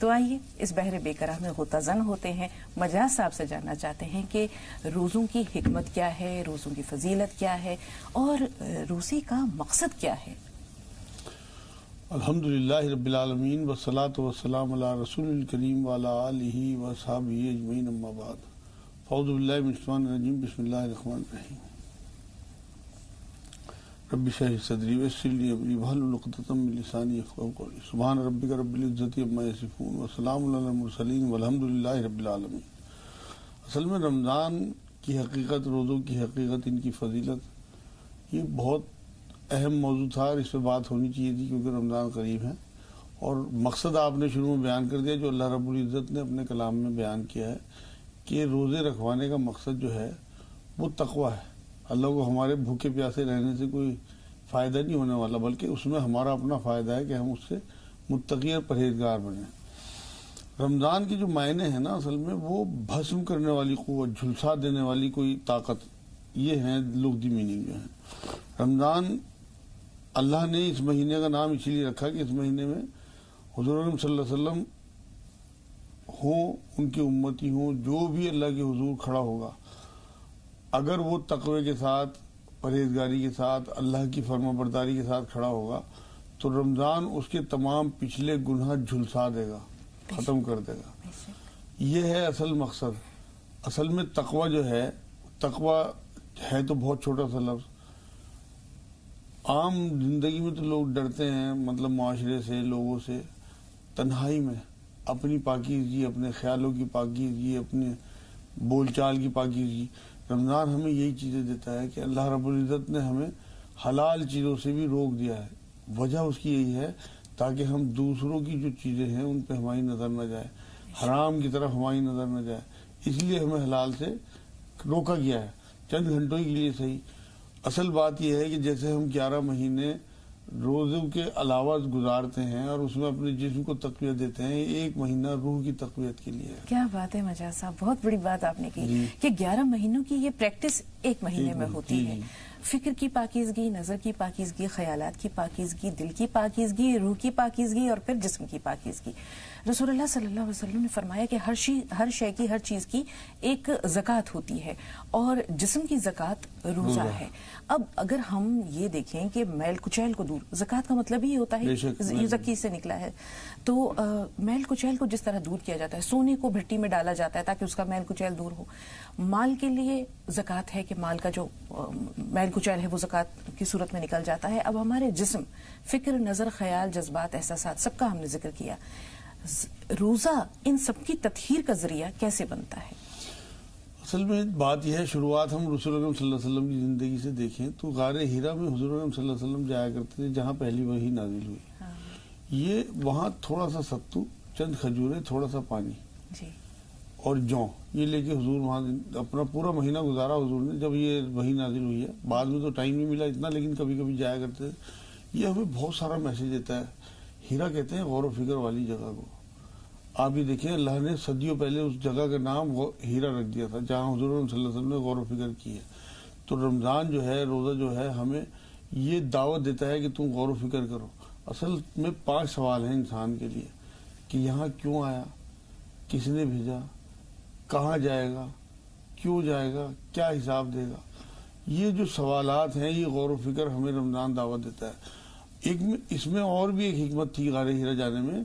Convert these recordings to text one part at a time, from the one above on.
تو آئیے اس بحر بےقرار میں غوطہ زن ہوتے ہیں، مجاز صاحب سے جاننا چاہتے ہیں کہ روزوں کی حکمت کیا ہے، روزوں کی فضیلت کیا ہے اور روزے کا مقصد کیا ہے۔ الحمدللہ رب العالمین والصلاة والسلام علی رسول الکریم وعلی آلہ واصحابہ اجمعین، اما بعد، اعوذ باللہ من الشیطان الرجیم، بسم اللہ الرحمن الرحیم۔ رب اشرح لی صدری ویسر لی امری واحلل عقدۃ من لسانی یفقہوا قولی، سبحان ربک رب العزۃ عما یصفون وسلام علی المرسلین والحمدللہ رب العالمین۔ اصل میں رمضان کی حقیقت، روزوں کی حقیقت، ان کی فضیلت، یہ بہت اہم موضوع تھا اور اس پہ بات ہونی چاہیے تھی کیونکہ رمضان قریب ہے، اور مقصد آپ نے شروع میں بیان کر دیا جو اللہ رب العزت نے اپنے کلام میں بیان کیا ہے کہ روزے رکھوانے کا مقصد جو ہے وہ تقویٰ ہے۔ اللہ کو ہمارے بھوکے پیاسے رہنے سے کوئی فائدہ نہیں ہونے والا، بلکہ اس میں ہمارا اپنا فائدہ ہے کہ ہم اس سے متقی اور پرہیزگار بنیں۔ رمضان کے جو معنی ہیں نا اصل میں وہ بھسم کرنے والی قوت، جھلسا دینے والی کوئی طاقت، یہ ہیں لغوی میننگ جو ہیں۔ رمضان اللہ نے اس مہینے کا نام اسی لیے رکھا کہ اس مہینے میں حضور اکرم صلی اللہ علیہ وسلم ہوں، ان کی امتی ہوں، جو بھی اللہ کے حضور کھڑا ہوگا، اگر وہ تقوی کے ساتھ، پرہیزگاری کے ساتھ، اللہ کی فرما برداری کے ساتھ کھڑا ہوگا تو رمضان اس کے تمام پچھلے گناہ جھلسا دے گا، ختم کر دے گا۔ یہ ہے اصل مقصد۔ اصل میں تقوی جو ہے، تقوی ہے تو بہت چھوٹا سا لفظ، عام زندگی میں تو لوگ ڈرتے ہیں، مطلب معاشرے سے، لوگوں سے، تنہائی میں اپنی پاکیزگی، اپنے خیالوں کی پاکیزگی، اپنے بول چال کی پاکیزگی۔ رمضان ہمیں یہی چیزیں دیتا ہے کہ اللہ رب العزت نے ہمیں حلال چیزوں سے بھی روک دیا ہے۔ وجہ اس کی یہی ہے تاکہ ہم دوسروں کی جو چیزیں ہیں ان پہ ہماری نظر نہ جائے، حرام کی طرف ہماری نظر نہ جائے، اس لیے ہمیں حلال سے روکا گیا ہے، چند گھنٹوں کے لیے صحیح۔ اصل بات یہ ہے کہ جیسے ہم 11 مہینے روزوں کے علاوہ گزارتے ہیں اور اس میں اپنے جسم کو تقویت دیتے ہیں، ایک مہینہ روح کی تقویت کے لیے ہے۔ کیا بات ہے مجاز صاحب، بہت بڑی بات آپ نے کی کہ 11 مہینوں کی یہ پریکٹس ایک مہینے میں ہوتی ہے۔ فکر کی پاکیزگی، نظر کی پاکیزگی، خیالات کی پاکیزگی، دل کی پاکیزگی، روح کی پاکیزگی اور پھر جسم کی پاکیزگی۔ رسول اللہ صلی اللہ علیہ وسلم نے فرمایا کہ ہر شے کی، ہر چیز کی ایک زکوٰۃ ہوتی ہے اور جسم کی زکوٰۃ روزہ ہے۔ اب اگر ہم یہ دیکھیں کہ میل کچیل کو دور، زکوٰۃ کا مطلب ہی ہوتا ہے، یزکی سے نکلا ہے، تو میل کچیل کو جس طرح دور کیا جاتا ہے، سونے کو بھٹی میں ڈالا جاتا ہے تاکہ اس کا میل کچیل دور ہو، مال کے لیے زکوٰۃ ہے کہ مال کا جو میل کچیل ہے وہ زکوٰۃ کی صورت میں نکل جاتا ہے۔ اب ہمارے جسم، فکر، نظر، خیال، جذبات، احساسات، سب کا ہم نے ذکر کیا، روزہ ان سب کی تطہیر کا ذریعہ کیسے بنتا ہے؟ اصل میں بات یہ ہے، شروعات ہم رسول اکرم صلی اللہ علیہ وسلم کی زندگی سے دیکھیں تو غار حرا میں حضور اکرم صلی اللہ علیہ وسلم جایا کرتے تھے جہاں پہلی وحی نازل ہوئی۔ یہ وہاں تھوڑا سا ستو، چند کھجوریں، تھوڑا سا پانی اور جوں، یہ لے کے حضور وہاں اپنا پورا مہینہ گزارا حضور نے۔ جب یہ وحی نازل ہوئی ہے، بعد میں تو ٹائم نہیں ملا اتنا، لیکن کبھی کبھی جایا کرتے تھے۔ یہ ہمیں بہت سارا میسج دیتا ہے۔ ہیرا کہتے ہیں غور و فکر والی جگہ کو۔ آپ یہ دیکھیں اللہ نے صدیوں پہلے اس جگہ کا نام ہیرا رکھ دیا تھا جہاں حضور صلی اللہ علیہ وسلم نے غور و فکر کی ہے۔ تو رمضان جو ہے، روزہ جو ہے، ہمیں یہ دعوت دیتا ہے کہ تم غور و فکر کرو۔ اصل میں 5 سوال ہیں انسان کے لیے کہ یہاں کیوں آیا، کس نے بھیجا، کہاں جائے گا، کیوں جائے گا، کیا حساب دے گا۔ یہ جو سوالات ہیں، یہ غور و فکر ہمیں رمضان دعوت دیتا ہے۔ اس میں اور بھی ایک حکمت تھی غار حرا جانے میں۔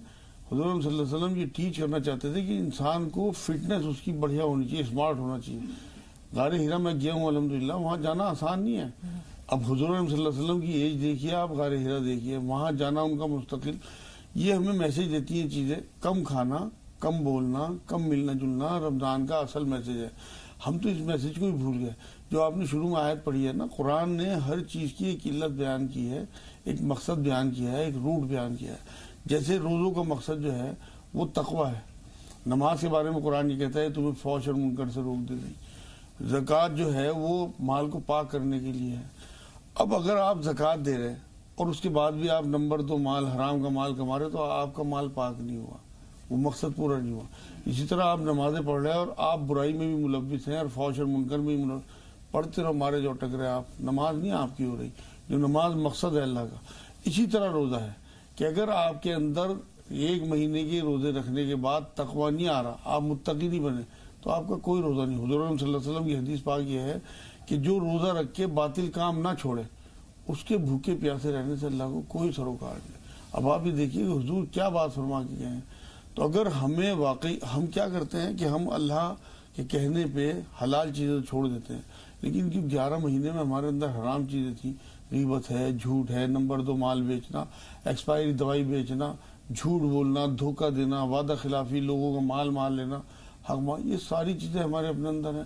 حضور صلی اللہ علیہ وسلم یہ ٹیچ کرنا چاہتے تھے کہ انسان کو فٹنس اس کی بڑھیا ہونی چاہیے، اسمارٹ ہونا چاہیے۔ غار حرا میں گیا ہوں الحمدللہ، وہاں جانا آسان نہیں ہے۔ اب حضور صلی اللہ علیہ وسلم کی ایج دیکھیے، آپ غار حرا دیکھیے، وہاں جانا ان کا مستقل، یہ ہمیں میسج دیتی ہیں چیزیں۔ کم کھانا، کم بولنا، کم ملنا جلنا رمضان کا اصل میسج ہے۔ ہم تو اس میسج کو ہی بھول گئے۔ جو آپ نے شروع میں آیت پڑھی ہے نا، قرآن نے ہر چیز کی ایک علت بیان کی ہے، ایک مقصد بیان کیا ہے، ایک روٹ بیان کیا ہے۔ جیسے روزوں کا مقصد جو ہے وہ تقویٰ ہے۔ نماز کے بارے میں قرآن یہ کہتا ہے تمہیں فحش اور منکر سے روک دے گئی۔ زکوٰۃ جو ہے وہ مال کو پاک کرنے کے لیے ہے۔ اب اگر آپ زکوٰۃ دے رہے اور اس کے بعد بھی آپ نمبر 2 مال، حرام کا مال کما رہے تو آپ کا مال پاک نہیں ہوا، وہ مقصد پورا نہیں ہوا۔ اسی طرح آپ نمازیں پڑھ رہے ہیں اور آپ برائی میں بھی ملوث ہیں اور فحش اور منکر میں بھی پڑھتے رہو، مارے جو ٹک رہے، آپ نماز نہیں آپ کی ہو رہی، جو نماز مقصد ہے اللہ کا۔ اسی طرح روزہ ہے کہ اگر آپ کے اندر ایک مہینے کے روزے رکھنے کے بعد تقوی نہیں آ رہا، آپ متقی نہیں بنے، تو آپ کا کوئی روزہ نہیں۔ حضور صلی اللہ علیہ وسلم کی حدیث پاک یہ ہے کہ جو روزہ رکھ کے باطل کام نہ چھوڑے، اس کے بھوکے پیاسے رہنے سے اللہ کو کوئی سروکار نہیں۔ اب آپ یہ دیکھیے کہ حضور کیا بات فرما کے گئے ہیں۔ تو اگر ہمیں واقعی، ہم کیا کرتے ہیں کہ ہم اللہ کے کہنے پہ حلال چیزیں چھوڑ دیتے ہیں، لیکن جو 11 مہینے میں ہمارے اندر حرام چیزیں تھیں، غیبت ہے، جھوٹ ہے، نمبر 2 مال بیچنا، ایکسپائری دوائی بیچنا، جھوٹ بولنا، دھوکہ دینا، وعدہ خلافی، لوگوں کا مال لینا، حق مال، یہ ساری چیزیں ہمارے اپنے اندر ہیں۔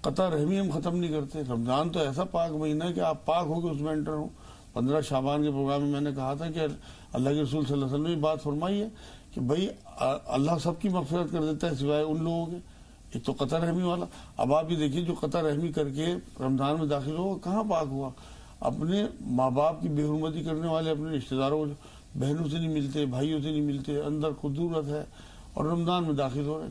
قطع رحمی ہم ختم نہیں کرتے۔ رمضان تو ایسا پاک مہینہ ہے کہ آپ پاک ہو کے اس میں انٹر ہوں۔ 15 شعبان کے پروگرام میں نے کہا تھا کہ اللہ کے رسول صلی اللہ علیہ وسلم نے بات فرمائی ہے کہ بھائی اللہ سب کی مغفرت کر دیتا ہے سوائے ان لوگوں کے، ایک تو قطع رحمی والا۔ اب آپ یہ دیکھیے جو قطع رحمی کر کے رمضان میں داخل ہوا کہاں پاک ہوا؟ اپنے ماں باپ کی بے حرمتی کرنے والے، اپنے رشتہ داروں، بہنوں سے نہیں ملتے، بھائیوں سے نہیں ملتے، اندر خدورت ہے، اور رمضان میں داخل ہو رہے۔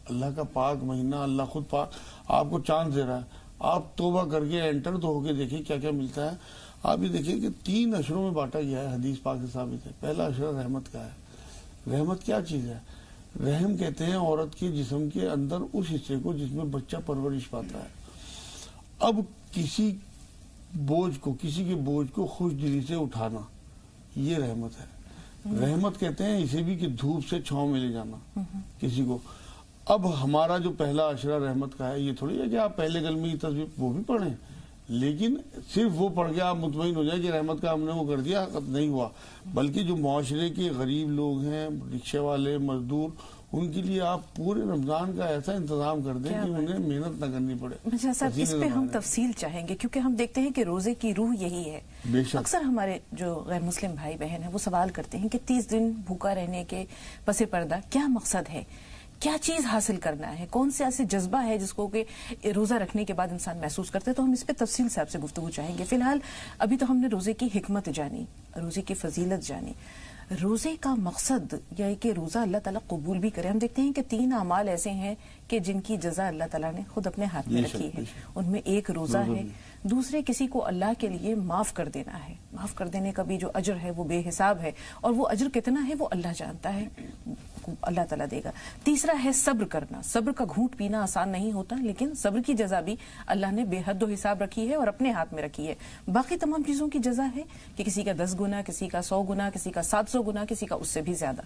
اللہ کا پاک مہینہ، اللہ خود پاک آپ کو چانس دے رہا ہے، آپ توبہ کر کے انٹر تو ہو کے دیکھیں کیا کیا ملتا ہے۔ آپ یہ دیکھیں کہ 3 عشروں میں بانٹا گیا ہے، حدیث پاک سے ثابت ہے۔ پہلا عشرہ رحمت کا ہے۔ رحمت کیا چیز ہے؟ رحم کہتے ہیں عورت کے جسم کے اندر اس حصے کو جس میں بچہ پرورش پاتا ہے۔ اب کسی کے بوجھ کو خوش دلی سے اٹھانا، یہ رحمت ہے۔ رحمت کہتے ہیں اسے بھی کہ دھوپ سے چھاؤں میں لے جانا کسی کو۔ اب ہمارا جو پہلا عشرہ رحمت کا ہے، یہ تھوڑی ہے کہ آپ پہلے کلمے کی تصویر وہ بھی پڑھیں، لیکن صرف وہ پڑھ کے آپ مطمئن ہو جائیں کہ رحمت کا ہم نے وہ کر دیا، نہیں ہوا۔ بلکہ جو معاشرے کے غریب لوگ ہیں، رکشے والے، مزدور، ان کے لیے آپ پورے رمضان کا ایسا انتظام کر دیں کہ انہیں محنت نہ کرنی پڑے۔ مجھے صاحب اس پہ ہم تفصیل چاہیں گے، کیونکہ ہم دیکھتے ہیں کہ روزے کی روح یہی ہے۔ اکثر ہمارے جو غیر مسلم بھائی بہن ہیں وہ سوال کرتے ہیں کہ 30 دن بھوکا رہنے کے پس پردہ کیا مقصد ہے، کیا چیز حاصل کرنا ہے، کون سے ایسے جذبہ ہے جس کو کہ روزہ رکھنے کے بعد انسان محسوس کرتے ہیں؟ تو ہم اس پہ تفصیل سے آپ سے گفتگو چاہیں گے۔ فی الحال ابھی تو ہم نے روزے کی حکمت جانی، روزے کی فضیلت جانی، روزے کا مقصد یہ کہ روزہ اللہ تعالیٰ قبول بھی کرے۔ ہم دیکھتے ہیں کہ 3 اعمال ایسے ہیں کہ جن کی جزا اللہ تعالیٰ نے خود اپنے ہاتھ میں رکھی ہے، ان میں ایک روزہ ہے، دوسرے کسی کو اللہ کے لیے معاف کر دینا ہے۔ معاف کر دینے کا بھی جو اجر ہے وہ بے حساب ہے، اور وہ اجر کتنا ہے وہ اللہ جانتا ہے، اللہ تعالیٰ دے گا۔ تیسرا ہے صبر کرنا۔ صبر کا گھونٹ پینا آسان نہیں ہوتا، لیکن صبر کی جزا بھی اللہ نے بے حد و حساب رکھی ہے اور اپنے ہاتھ میں رکھی ہے۔ باقی تمام چیزوں کی جزا ہے کہ کسی کا 10 گنا، کسی کا 100 گنا، کسی کا 700 گنا، کسی کا اس سے بھی زیادہ۔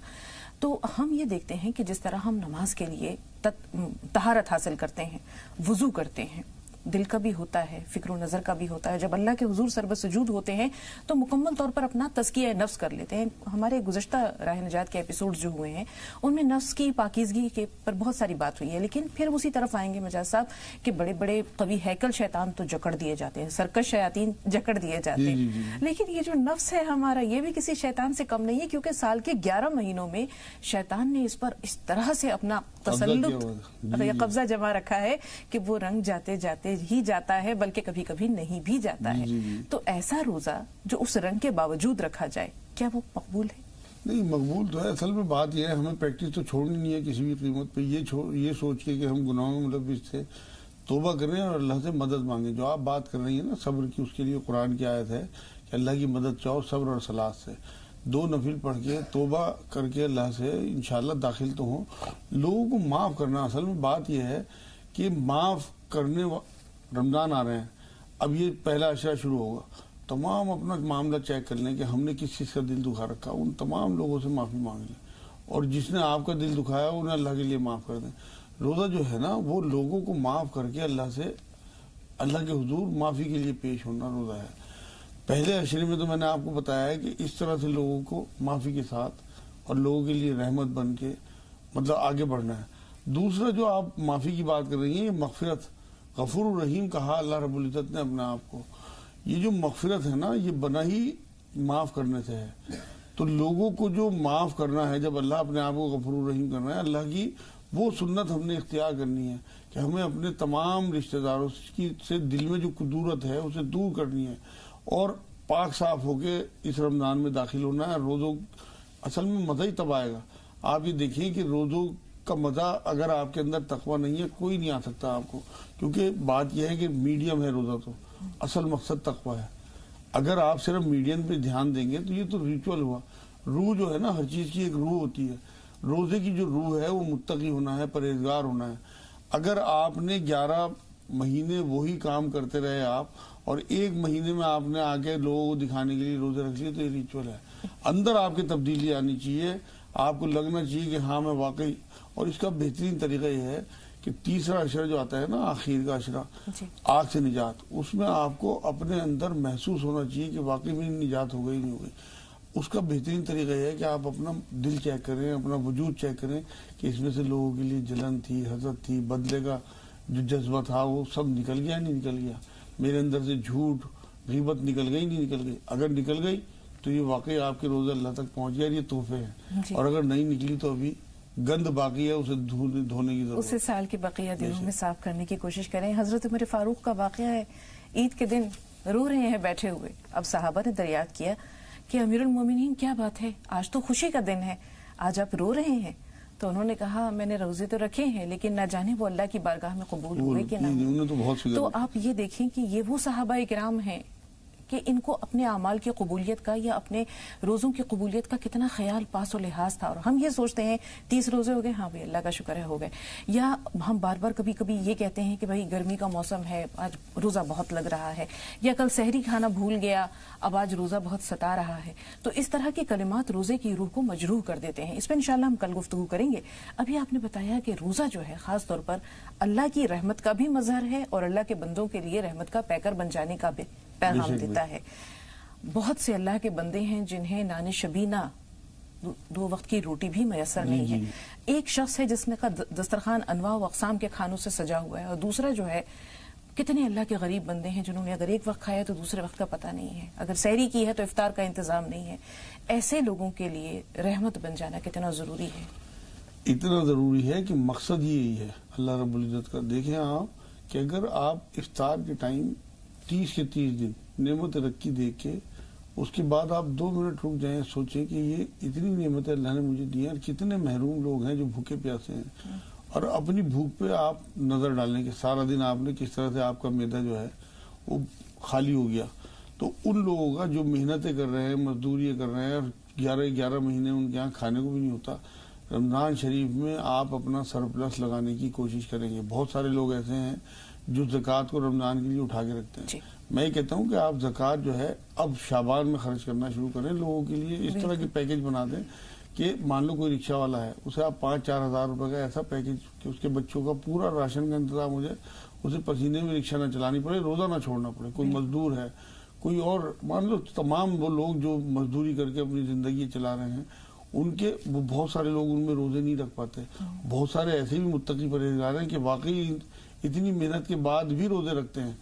تو ہم یہ دیکھتے ہیں کہ جس طرح ہم نماز کے لیے طہارت حاصل کرتے ہیں، وضو کرتے ہیں، دل کا بھی ہوتا ہے، فکر و نظر کا بھی ہوتا ہے، جب اللہ کے حضور سربہ سجود ہوتے ہیں تو مکمل طور پر اپنا تزکیہ نفس کر لیتے ہیں۔ ہمارے گزشتہ راہ نجات کے ایپیسوڈ جو ہوئے ہیں ان میں نفس کی پاکیزگی کے پر بہت ساری بات ہوئی ہے، لیکن پھر اسی طرف آئیں گے مجاز صاحب کہ بڑے بڑے قوی ہیکل شیطان تو جکڑ دیے جاتے ہیں، سرکش شیاطین جکڑ دیے جاتے ہیں، لیکن یہ جو نفس ہے ہمارا، یہ بھی کسی شیطان سے کم نہیں ہے، کیونکہ سال کے 11 مہینوں میں شیطان نے اس پر اس طرح سے اپنا تسلط یا قبضہ جما رکھا ہے کہ وہ رنگ جاتے جاتے ہی جاتا ہے، بلکہ کبھی کبھی نہیں بھی جاتا ہے۔ تو ایسا روزہ جو اس رنگ کے باوجود رکھا جائے، کیا وہ مقبول ہے؟ نہیں، مقبول تو ہے۔ اصل میں بات یہ ہے ہمیں پریکٹس تو چھوڑنی نہیں ہے کسی بھی قیمت پہ، یہ سوچ کے کہ ہم گناہوں میں ملوث تھے، توبہ کریں اور اللہ سے مدد مانگیں۔ جو آپ بات کر رہی ہیں نا صبر کی، اس کے لیے قرآن کی آیت ہے کہ اللہ کی مدد چاہو صبر اور صلات سے۔ 2 نفل پڑھ کے توبہ کر کے اللہ سے انشاءاللہ داخل تو ہوں۔ لوگوں کو معاف کرنا، اصل میں بات یہ ہے کہ معاف کرنے، رمضان آ رہے ہیں، اب یہ پہلا عشرہ شروع ہوگا، تمام اپنا معاملہ چیک کر لیں کہ ہم نے کس چیز کا دل دکھا رکھا، ان تمام لوگوں سے معافی مانگ لیں، اور جس نے آپ کا دل دکھایا انہیں اللہ کے لیے معاف کر دیں۔ روزہ جو ہے نا وہ لوگوں کو معاف کر کے اللہ سے، اللہ کے حضور معافی کے لیے پیش ہونا روزہ ہے۔ پہلے عشرے میں تو میں نے آپ کو بتایا ہے کہ اس طرح سے لوگوں کو معافی کے ساتھ اور لوگوں کے لیے رحمت بن کے مطلب آگے بڑھنا ہے۔ دوسرا جو آپ معافی کی بات کر رہی ہیں، یہ مغفرت، غفور الرحیم کہا اللہ رب العزت نے اپنے آپ کو۔ یہ جو مغفرت ہے نا، یہ بنا ہی معاف کرنے سے ہے۔ تو لوگوں کو جو معاف کرنا ہے، جب اللہ اپنے آپ کو غفور الرحیم کرنا ہے، اللہ کی وہ سنت ہم نے اختیار کرنی ہے کہ ہمیں اپنے تمام رشتہ داروں سے دل میں جو قدورت ہے اسے دور کرنی ہے، اور پاک صاف ہو کے اس رمضان میں داخل ہونا ہے۔ روزوں اصل میں مزہ ہی تب آئے گا۔ آپ یہ دیکھیں کہ روزوں کا مزہ اگر آپ کے اندر تقویٰ نہیں ہے، کوئی نہیں آ سکتا آپ کو، کیونکہ بات یہ ہے کہ میڈیم ہے روزہ، تو اصل مقصد تقویٰ ہے۔ اگر آپ صرف میڈیم پہ دھیان دیں گے تو یہ تو ریچول ہوا۔ روح جو ہے نا، ہر چیز کی ایک روح ہوتی ہے. روزے کی جو روح ہے وہ متقی ہونا ہے، پرہیزگار ہونا ہے. اگر آپ نے 11 مہینے وہی کام کرتے رہے آپ، اور ایک مہینے میں آپ نے آگے لوگوں کو دکھانے کے لیے روزے رکھ لیے، تو یہ ریچول ہے. اندر آپ کی تبدیلی آنی چاہیے، آپ کو لگنا چاہیے کہ ہاں میں واقعی. اور اس کا بہترین طریقہ یہ ہے کہ تیسرا عشرہ جو آتا ہے نا، آخر کا عشرہ، آگ سے نجات، اس میں آپ کو اپنے اندر محسوس ہونا چاہیے کہ واقعی میں نجات ہو گئی نہیں ہو گئی. اس کا بہترین طریقہ یہ ہے کہ آپ اپنا دل چیک کریں، اپنا وجود چیک کریں کہ اس میں سے لوگوں کے لیے جلن تھی، حسد تھی، بدلے کا جو جذبہ تھا وہ سب نکل گیا نہیں نکل گیا. میرے اندر سے جھوٹ، غیبت نکل گئی نہیں نکل گئی. اگر نکل گئی تو یہ واقعی آپ کے روزے اللہ تک پہنچ گیا، یہ تحفے ہیں. اور اگر نہیں نکلی تو ابھی گند باقی ہے، اسے دھونے کی ضرورت ہے. اسے سال کے بقیہ دنوں میں صاف کرنے کی کوشش کریں. حضرت عمر فاروق کا واقعہ ہے، عید کے دن رو رہے ہیں بیٹھے ہوئے. اب صحابہ نے دریافت کیا کہ امیر المومنین کیا بات ہے، آج تو خوشی کا دن ہے، آج آپ رو رہے ہیں. تو انہوں نے کہا میں نے روزے تو رکھے ہیں لیکن نہ جانے وہ اللہ کی بارگاہ میں قبول ہوئے کہ نہ. تو آپ یہ دیکھیں کہ یہ وہ صحابہ کرام ہیں کہ ان کو اپنے اعمال کی قبولیت کا یا اپنے روزوں کی قبولیت کا کتنا خیال پاس و لحاظ تھا. اور ہم یہ سوچتے ہیں 30 روزے ہو گئے، ہاں بھائی اللہ کا شکر ہے ہو گئے. یا ہم بار بار کبھی کبھی یہ کہتے ہیں کہ بھائی گرمی کا موسم ہے، آج روزہ بہت لگ رہا ہے، یا کل سحری کھانا بھول گیا، اب آج روزہ بہت ستا رہا ہے. تو اس طرح کے کلمات روزے کی روح کو مجروح کر دیتے ہیں. اس پہ انشاءاللہ ہم کل گفتگو کریں گے. ابھی آپ نے بتایا کہ روزہ جو ہے خاص طور پر اللہ کی رحمت کا بھی مظہر ہے اور اللہ کے بندوں کے لیے رحمت کا پیکر بن جانے کا بھی پیغام دیتا ہے. بہت سے اللہ کے بندے ہیں جنہیں نان شبینہ 2 وقت کی روٹی بھی میسر نہیں ہے. ایک شخص ہے جس نے کا دسترخوان انواع و اقسام کے کھانوں سے سجا ہوا ہے، اور دوسرا جو ہے کتنے اللہ کے غریب بندے ہیں جنہوں نے اگر ایک وقت کھایا تو دوسرے وقت کا پتہ نہیں ہے، اگر سحری کی ہے تو افطار کا انتظام نہیں ہے. ایسے لوگوں کے لیے رحمت بن جانا کتنا ضروری ہے. اتنا ضروری ہے کہ مقصد یہی ہے اللہ رب العزت کا. دیکھیں آپ کہ اگر آپ افطار کے ٹائم 30 کے 30 دن نعمت رکھی دیکھ کے اس کے بعد آپ 2 منٹ رک جائیں، سوچیں کہ یہ اتنی نعمتیں اللہ نے مجھے دی ہیں اور کتنے محروم لوگ ہیں جو بھوکے پیاسے ہیں، اور اپنی بھوک پہ آپ نظر ڈالیں کہ سارا دن آپ نے کس طرح سے آپ کا معدہ جو ہے وہ خالی ہو گیا. تو ان لوگوں کا جو محنتیں کر رہے ہیں، مزدوریاں کر رہے ہیں، اور 11 مہینے ان کے یہاں کھانے کو بھی نہیں ہوتا، رمضان شریف میں آپ اپنا سرپلس لگانے کی کوشش کریں گے. بہت سارے لوگ ایسے ہیں جو زکوٰۃ کو رمضان کے لیے اٹھا کے رکھتے ہیں. میں یہ کہتا ہوں کہ آپ زکوٰۃ جو ہے اب شعبان میں خرچ کرنا شروع کریں. لوگوں کے لیے اس طرح کے پیکج بنا دیں کہ مان لو کوئی رکشہ والا ہے، اسے آپ 5-4 ہزار روپے کا ایسا پیکج کہ اس کے بچوں کا پورا راشن کا انتظام ہو جائے، اسے پسینے میں رکشہ نہ چلانی پڑے، روزہ نہ چھوڑنا پڑے. کوئی مزدور ہے، کوئی اور مان لو تمام وہ لوگ جو مزدوری کر کے اپنی زندگی چلا رہے ہیں، ان کے وہ بہت سارے لوگ ان میں روزے نہیں رکھ پاتے. بہت سارے ایسے بھی متقی پرہیزگار ہیں کہ واقعی اتنی محنت کے بعد بھی روزے رکھتے ہیں.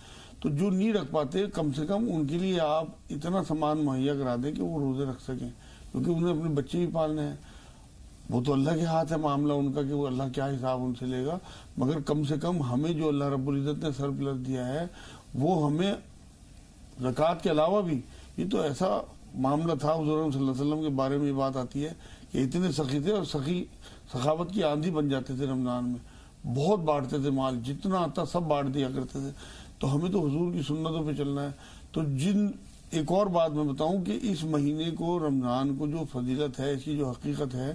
تو جو نہیں رکھ پاتے کم سے کم ان کے لیے آپ اتنا سامان مہیا کرا دیں کہ وہ روزے رکھ سکیں، کیونکہ انہیں اپنے بچے بھی پالنے ہیں. وہ تو اللہ کے ہاتھ ہے معاملہ ان کا کہ وہ اللہ کیا حساب ان سے لے گا. مگر کم سے کم ہمیں جو اللہ رب العزت نے سرپلس دیا ہے وہ ہمیں زکوٰۃ کے علاوہ بھی، یہ تو ایسا معاملہ تھا حضور صلی اللہ علیہ وسلم کے بارے میں یہ بات آتی ہے کہ اتنے سخی تھے اور سخاوت کی آندھی بن جاتے تھے رمضان میں. بہت بانٹتے تھے مال، جتنا آتا سب بانٹ دیا کرتے تھے. تو ہمیں تو حضور کی سنتوں پہ چلنا ہے. تو ایک اور بات میں بتاؤں کہ اس مہینے کو رمضان کو جو فضیلت ہے، اس کی جو حقیقت ہے،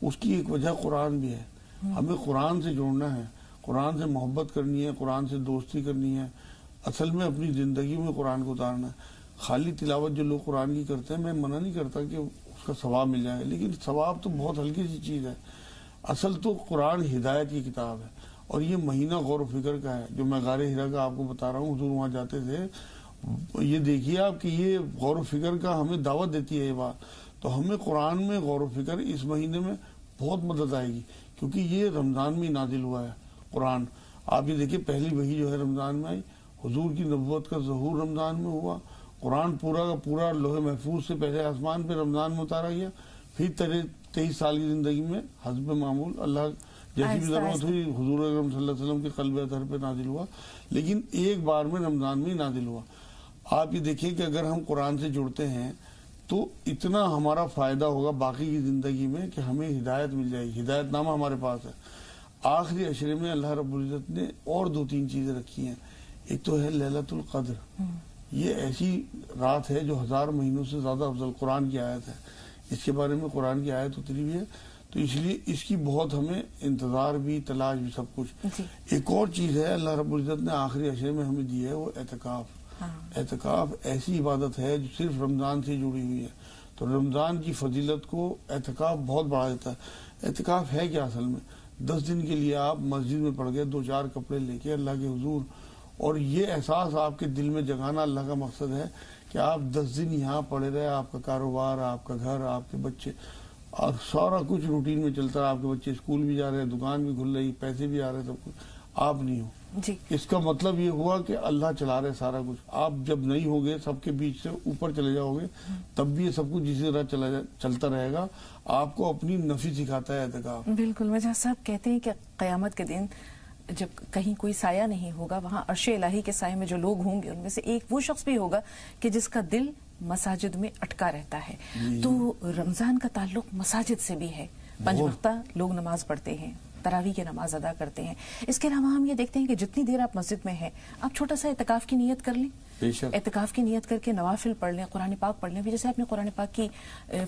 اس کی ایک وجہ قرآن بھی ہے. ہمیں قرآن سے جوڑنا ہے، قرآن سے محبت کرنی ہے، قرآن سے دوستی کرنی ہے، اصل میں اپنی زندگی میں قرآن کو اتارنا ہے. خالی تلاوت جو لوگ قرآن کی کرتے ہیں، میں منع نہیں کرتا کہ اس کا ثواب مل جائے، لیکن ثواب تو بہت ہلکی سی چیز ہے. اصل تو قرآن ہدایت کی کتاب ہے. اور یہ مہینہ غور و فکر کا ہے جو میں غار ہرا کا آپ کو بتا رہا ہوں. حضور وہاں جاتے تھے، یہ دیکھیے آپ کہ یہ غور و فکر کا ہمیں دعوت دیتی ہے یہ بات. تو ہمیں قرآن میں غور و فکر اس مہینے میں بہت مدد آئے گی، کیونکہ یہ رمضان میں نازل ہوا ہے قرآن. آپ یہ دیکھیے پہلی وحی جو ہے رمضان میں آئی، حضور کی نبوت کا ظہور رمضان میں ہوا، قرآن پورا کا پورا لوح محفوظ سے پہلے آسمان پہ رمضان میں اتارا گیا، پھر 23 سال کی زندگی میں حسب معمول اللہ جیسی بھی ضرورت ہوئی حضور اکرم صلی اللہ علیہ وسلم کے قلب اطہر پہ نازل ہوا، لیکن ایک بار میں رمضان میں ہی نازل ہوا. آپ یہ دیکھیں کہ اگر ہم قرآن سے جڑتے ہیں تو اتنا ہمارا فائدہ ہوگا باقی کی زندگی میں کہ ہمیں ہدایت مل جائے گی. ہدایت نامہ ہمارے پاس ہے. آخری عشرے میں اللہ رب العزت نے اور 2-3 چیزیں رکھی ہیں. ایک تو ہے لیلۃ القدر. یہ ایسی رات ہے جو 1000 مہینوں سے زیادہ افضل قرآن کی آیت ہے. اس کے بارے میں قرآن کی آیت اتری بھی ہے. تو اس لیے اس کی بہت ہمیں انتظار بھی، تلاش بھی، سب کچھ. ایک اور چیز ہے اللہ رب العزت نے آخری عشرے میں ہمیں دی ہے، وہ اعتکاف. اعتکاف ایسی عبادت ہے جو صرف رمضان سے جڑی ہوئی ہے. تو رمضان کی فضیلت کو اعتکاف بہت بڑھا دیتا ہے. اعتکاف ہے کیا اصل میں؟ 10 دن کے لیے آپ مسجد میں پڑ گئے 2-4 کپڑے لے کے اللہ کے حضور، اور یہ احساس آپ کے دل میں جگانا اللہ کا مقصد ہے کہ آپ 10 دن یہاں پڑے رہے، آپ کا کاروبار، آپ کا گھر، آپ کے بچے، اور سارا کچھ روٹین میں چلتا ہے. آپ کے بچے اسکول بھی جا رہے ہیں، دکان بھی کھل رہی، پیسے بھی آ رہے ہیں، سب کچھ. آپ نہیں ہو. اس کا مطلب یہ ہوا کہ اللہ چلا رہے سارا کچھ. آپ جب نہیں ہوگے، سب کے بیچ سے اوپر چلے جاؤ گے، تب بھی یہ سب کچھ اسی طرح چلتا رہے گا. آپ کو اپنی نفی سکھاتا ہے اعتکاف. بالکل. مجاز صاحب کہتے ہیں کہ قیامت کے دن جب کہیں کوئی سایہ نہیں ہوگا، وہاں عرش الہی کے سائے میں جو لوگ ہوں گے ان میں سے ایک وہ شخص بھی ہوگا کہ جس کا دل مساجد میں اٹکا رہتا ہے. تو رمضان کا تعلق مساجد سے بھی ہے. 5 وقتہ لوگ نماز پڑھتے ہیں، تراویح کی نماز ادا کرتے ہیں. اس کے علاوہ ہم یہ دیکھتے ہیں کہ جتنی دیر آپ مسجد میں ہیں، آپ چھوٹا سا اعتکاف کی نیت کر لیں. اعتکاف کی نیت کر کے نوافل پڑھ لیں، قرآن پاک پڑھ لیں. جیسے آپ نے قرآن پاک کی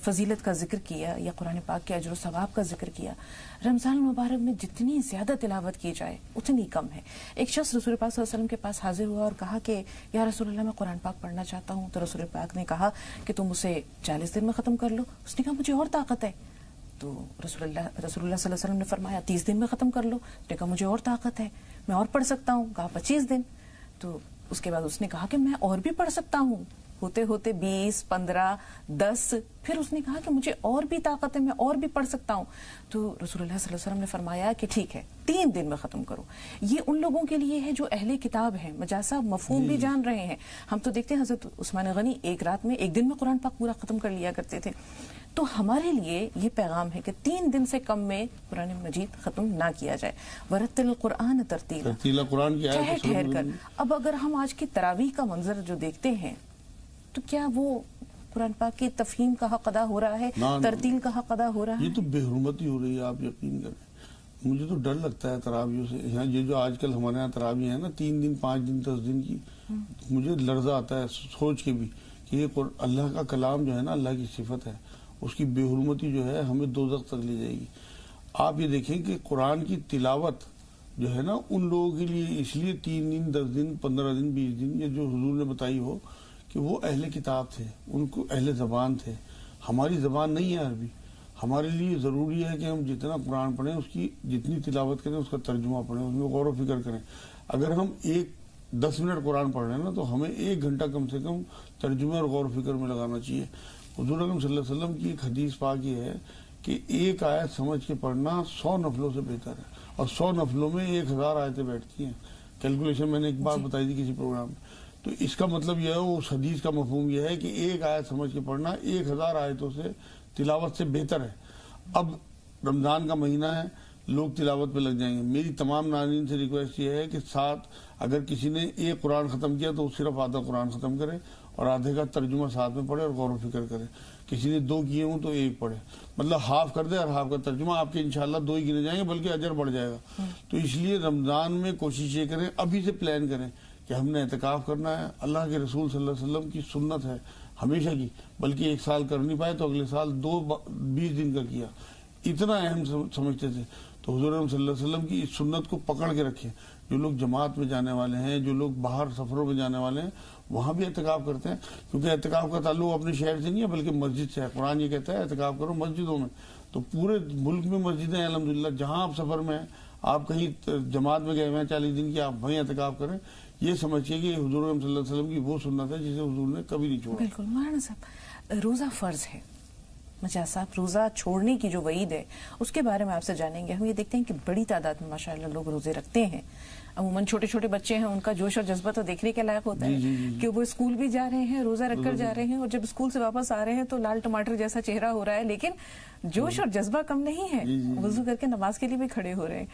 فضیلت کا ذکر کیا یا قرآن پاک کے اجر و ثواب کا ذکر کیا، رمضان المبارک میں جتنی زیادہ تلاوت کی جائے اتنی کم ہے. ایک شخص رسول پاک صلی اللہ علیہ وسلم کے پاس حاضر ہوا اور کہا کہ یا رسول اللہ، میں قرآن پاک پڑھنا چاہتا ہوں. تو رسول پاک نے کہا کہ تم اسے 40 دن میں ختم کر لو. اس نے کہا مجھے اور طاقت ہے. تو رسول اللہ صلی اللہ علیہ وسلم نے فرمایا 30 دن میں ختم کر لو. اس نے کہا مجھے اور طاقت ہے، میں اور پڑھ سکتا ہوں. کہا 25 دن. تو اس کے بعد اس نے کہا کہ میں اور بھی پڑھ سکتا ہوں. ہوتے ہوتے 20، 15، 10. پھر اس نے کہا کہ مجھے اور بھی طاقت ہے، میں اور بھی پڑھ سکتا ہوں. تو رسول اللہ صلی اللہ علیہ وسلم نے فرمایا کہ ٹھیک ہے 3 دن میں ختم کرو. یہ ان لوگوں کے لیے ہے جو اہل کتاب ہیں. مجاز صاحب مفہوم بھی جان رہے ہیں. ہم تو دیکھتے ہیں حضرت عثمان غنی ایک رات میں، ایک دن میں قرآن پاک پورا ختم کر لیا کرتے تھے. تو ہمارے لیے یہ پیغام ہے کہ 3 دن سے کم میں قرآن مجید ختم نہ کیا جائے. ورتل القرآن ترتیلا، قرآن کی ٹھہر ٹھہر کر. اب اگر ہم آج کی تراویح کا منظر جو دیکھتے ہیں تو کیا وہ قرآن پاک کی تفہیم کا حق ادا ہو رہا ہے؟ ترتیل کا حق ادا ہو رہا ہے؟ یہ تو بے حرمتی ہو رہی ہے. آپ یقین کریں، مجھے تو ڈر لگتا ہے تراویحوں سے. یہاں یہ جو آج کل ہمارے یہاں تراویح ہے نا 3 دن، 5 دن، 10 دن کی، مجھے لرزہ آتا ہے سوچ کے بھی کہ یہ اللہ کا کلام جو ہے نا، اللہ کی صفت ہے، اس کی بے حرمتی جو ہے ہمیں دوزخ تک لے جائے گی. آپ یہ دیکھیں کہ قرآن کی تلاوت جو ہے نا ان لوگوں کے لیے اس لیے 3 دن، 10 دن، 15 دن، 20 دن، یہ جو حضور نے بتائی ہو کہ وہ اہل کتاب تھے، ان کو اہل زبان تھے. ہماری زبان نہیں ہے عربی. ہمارے لیے ضروری ہے کہ ہم جتنا قرآن پڑھیں، اس کی جتنی تلاوت کریں، اس کا ترجمہ پڑھیں، اس میں غور و فکر کریں. اگر ہم 10 منٹ قرآن پڑھ رہے ہیں نا، تو ہمیں 1 گھنٹہ کم سے کم ترجمے اور غور و فکر میں لگانا چاہیے. حضور اکرم صلی اللہ علیہ وسلم کی ایک حدیث پاک یہ ہے کہ 1 آیت سمجھ کے پڑھنا 100 نفلوں سے بہتر ہے. اور 100 نفلوں میں 1000 آیتیں بیٹھتی ہیں. کیلکولیشن میں نے ایک بار بتائی تھی کسی پروگرام میں. تو اس کا مطلب یہ ہے، اس حدیث کا مفہوم یہ ہے کہ 1 آیت سمجھ کے پڑھنا 1000 آیتوں سے تلاوت سے بہتر ہے. اب رمضان کا مہینہ ہے، لوگ تلاوت پہ لگ جائیں گے. میری تمام ناظرین سے ریکویسٹ یہ ہے کہ اگر کسی نے 1 قرآن ختم کیا تو صرف آدھا قرآن ختم کرے اور آدھے کا ترجمہ ساتھ میں پڑھے اور غور و فکر کرے. کسی نے 2 کیے ہوں تو 1 پڑھے، مطلب ہاف کر دے اور ہاف کا ترجمہ. آپ کے انشاءاللہ 2 ہی گنے جائیں گے، بلکہ اجر بڑھ جائے گا. تو اس لیے رمضان میں کوشش یہ کریں، ابھی سے پلان کریں کہ ہم نے اعتکاف کرنا ہے. اللہ کے رسول صلی اللہ علیہ وسلم کی سنت ہے ہمیشہ کی، بلکہ 1 سال کر نہیں پائے تو اگلے سال 20 دن کا کیا. اتنا اہم سمجھتے تھے. تو حضور صلی اللہ علیہ وسلم کی اس سنت کو پکڑ کے رکھیں. جو لوگ جماعت میں جانے والے ہیں، جو لوگ باہر سفروں میں جانے والے ہیں، وہاں بھی اعتکاف کرتے ہیں. کیونکہ اعتکاف کا تعلق اپنے شہر سے نہیں ہے بلکہ مسجد سے ہے. قرآن یہ کہتا ہے اعتکاف کرو مسجدوں میں. تو پورے ملک میں مسجدیں ہیں الحمدللہ. جہاں آپ سفر میں ہیں، آپ کہیں جماعت میں گئے ہوئے ہیں 40 دن کی، آپ وہیں اعتکاف کریں. یہ سمجھیے کہ حضور صلی اللہ علیہ وسلم کی وہ سنت ہے جسے حضور نے کبھی نہیں چھوڑا. بالکل. مولانا صاحب، روزہ فرض ہے. مجاز صاحب، روزہ چھوڑنے کی جو وعید ہے اس کے بارے میں آپ سے جانیں گے. ہم یہ دیکھتے ہیں کہ بڑی تعداد میں ماشاءاللہ لوگ روزے رکھتے ہیں. عموماً چھوٹے چھوٹے بچے ہیں، ان کا جوش اور جذبہ تو دیکھنے کے لائق ہوتا ہے کہ وہ اسکول بھی جا رہے ہیں، روزہ رکھ کر جا رہے ہیں، اور جب اسکول سے واپس آ رہے ہیں تو لال ٹماٹر جیسا چہرہ ہو رہا ہے، لیکن جوش اور جذبہ کم نہیں ہے. وضو کر کے نماز کے لیے بھی کھڑے ہو رہے ہیں.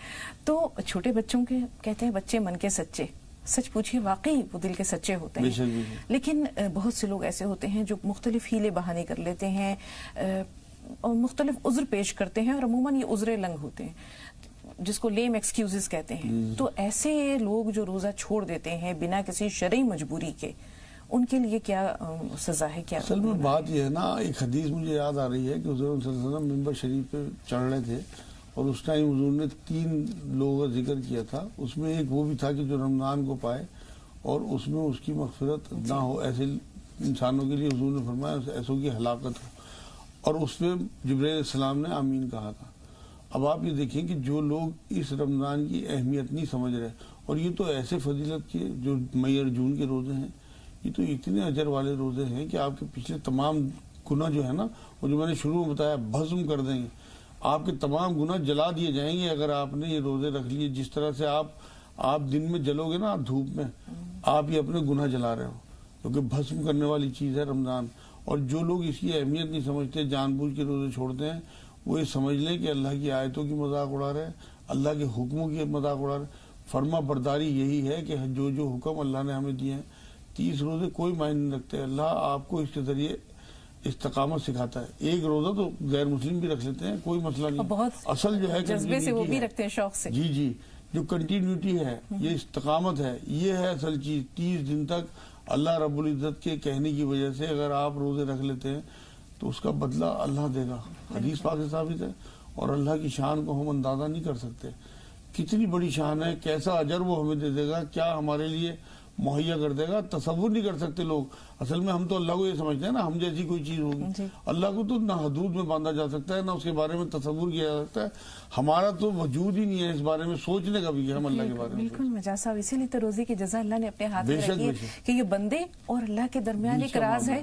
تو چھوٹے بچوں کے کہتے ہیں بچے من کے سچے. سچ پوچھیے، واقعی وہ دل کے سچے ہوتے ہیں. لیکن بہت سے لوگ ایسے ہوتے ہیں جو مختلف ہیلے بہانے کر لیتے ہیں اور مختلف عذر پیش کرتے ہیں، اور عموماً یہ عذر لنگ ہوتے ہیں جس کو لیم ایکسکیوزز کہتے ہیں. تو ایسے لوگ جو روزہ چھوڑ دیتے ہیں بنا کسی شرعی مجبوری کے، ان کے لیے کیا سزا ہے؟ کیا اصل میں بات یہ ہے نا، ایک حدیث مجھے یاد آ رہی ہے کہ حضور صلی اللہ علیہ وسلم ممبر شریف پہ چڑھ رہے تھے اور اس ٹائم حضور نے 3 لوگوں کا ذکر کیا تھا. اس میں ایک وہ بھی تھا کہ جو رمضان کو پائے اور اس میں اس کی مغفرت نہ ہو، ایسے انسانوں کے لیے حضور نے فرمایا ایسوں کی ہلاکت ہو، اور اس میں جبرائیل علیہ السلام نے آمین کہا تھا. اب آپ یہ دیکھیں کہ جو لوگ اس رمضان کی اہمیت نہیں سمجھ رہے، اور یہ تو ایسے فضیلت کے جو مئی اور جون کے روزے ہیں، یہ تو اتنے اجر والے روزے ہیں کہ آپ کے پچھلے تمام گناہ جو ہے نا، وہ جو میں نے شروع میں بتایا بھسم کر دیں گے. آپ کے تمام گناہ جلا دیے جائیں گے اگر آپ نے یہ روزے رکھ لیے. جس طرح سے آپ دن میں جلو گے نا دھوپ میں، آپ یہ اپنے گناہ جلا رہے ہو، کیونکہ بھسم کرنے والی چیز ہے رمضان. اور جو لوگ اس کی اہمیت نہیں سمجھتے، جان بوجھ کے روزے چھوڑتے ہیں، وہ یہ سمجھ لیں کہ اللہ کی آیتوں کی مذاق اڑا رہے ہیں، اللہ کے حکموں کی مذاق اڑا رہے ہیں. فرما برداری یہی ہے کہ جو حکم اللہ نے ہمیں دیے ہیں، 30 روزے کوئی معنی نہیں رکھتے. اللہ آپ کو اس کے ذریعے استقامت سکھاتا ہے. ایک روزہ تو غیر مسلم بھی رکھ لیتے ہیں، کوئی مسئلہ نہیں. بہت اصل جو ہے جذبے سے وہ بھی رکھتے ہیں، شوق سے. جی جو کنٹینیوٹی ہے، یہ استقامت ہے، یہ ہے اصل چیز. 30 دن تک اللہ رب العزت کے کہنے کی وجہ سے اگر آپ روزے رکھ لیتے ہیں تو اس کا بدلہ اللہ دے گا. حدیث پاک سے ثابت ہے. اور اللہ کی شان کو ہم اندازہ نہیں کر سکتے، کتنی بڑی شان ہے، کیسا اجر وہ ہمیں دے گا، کیا ہمارے لیے مہیا کر دے گا، تصور نہیں کر سکتے لوگ. اصل میں ہم تو اللہ کو یہ سمجھتے ہیں نا ہم جیسی کوئی چیز ہوگی. اللہ کو تو نہ حدود میں باندھا جا سکتا ہے، نہ اس کے بارے میں تصور کیا جا سکتا ہے. ہمارا تو وجود ہی نہیں ہے اس بارے میں سوچنے کا بھی کہ ہم اللہ کے بارے میں. بالکل مجاز صاحب، اسی لیے تو روزے کی جزا اللہ نے اپنے ہاتھ میں رکھی ہے کہ یہ بندے اور اللہ کے درمیان ایک راز ہے.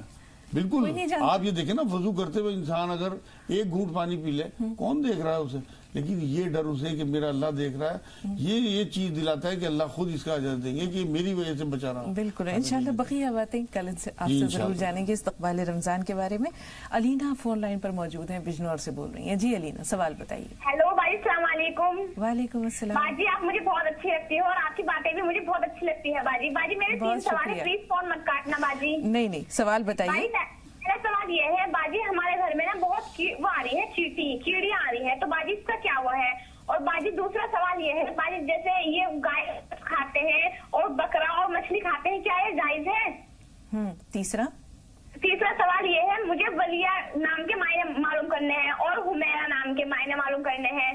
بالکل. آپ یہ دیکھیں نا، وضو کرتے ہوئے انسان اگر ایک گھونٹ پانی پی لے، کون دیکھ رہا ہے اسے، لیکن یہ ڈر اسے کہ میرا اللہ دیکھ رہا ہے، یہ چیز دلاتا ہے کہ اللہ خود اس کا اجر دیں گے کہ میری وجہ سے بچا رہا. بالکل. انشاءاللہ بقیہ باتیں کل آپ سے ضرور جانیں گے استقبال رمضان کے بارے میں. علینا فون لائن پر موجود ہیں، بجنور سے بول رہی ہیں. جی علینا، سوال بتائیے. ہیلو بھائی، السلام علیکم. وعلیکم السلام. باجی آپ مجھے بہت اچھی لگتی ہو اور آپ کی باتیں بھی مجھے بہت اچھی لگتی ہے. باجی میرے 3 سوال ہیں، پلیز فون مت کاٹنا باجی. نہیں سوال بتائیے. میرا سوال یہ ہے باجی، ہمارے گھر میں نا بہت وہ آ رہی ہے، کیڑیاں آ رہی ہیں، تو باجی اس کا کیا وہ ہے؟ اور باجی دوسرا سوال یہ ہے باجی، جیسے یہ گائے کھاتے ہیں اور بکرا اور مچھلی کھاتے ہیں، کیا یہ جائز ہے؟ تیسرا سوال یہ ہے، مجھے ولیہ نام کے معنی معلوم کرنے ہیں اور حمیرہ نام کے معنی معلوم کرنے ہیں.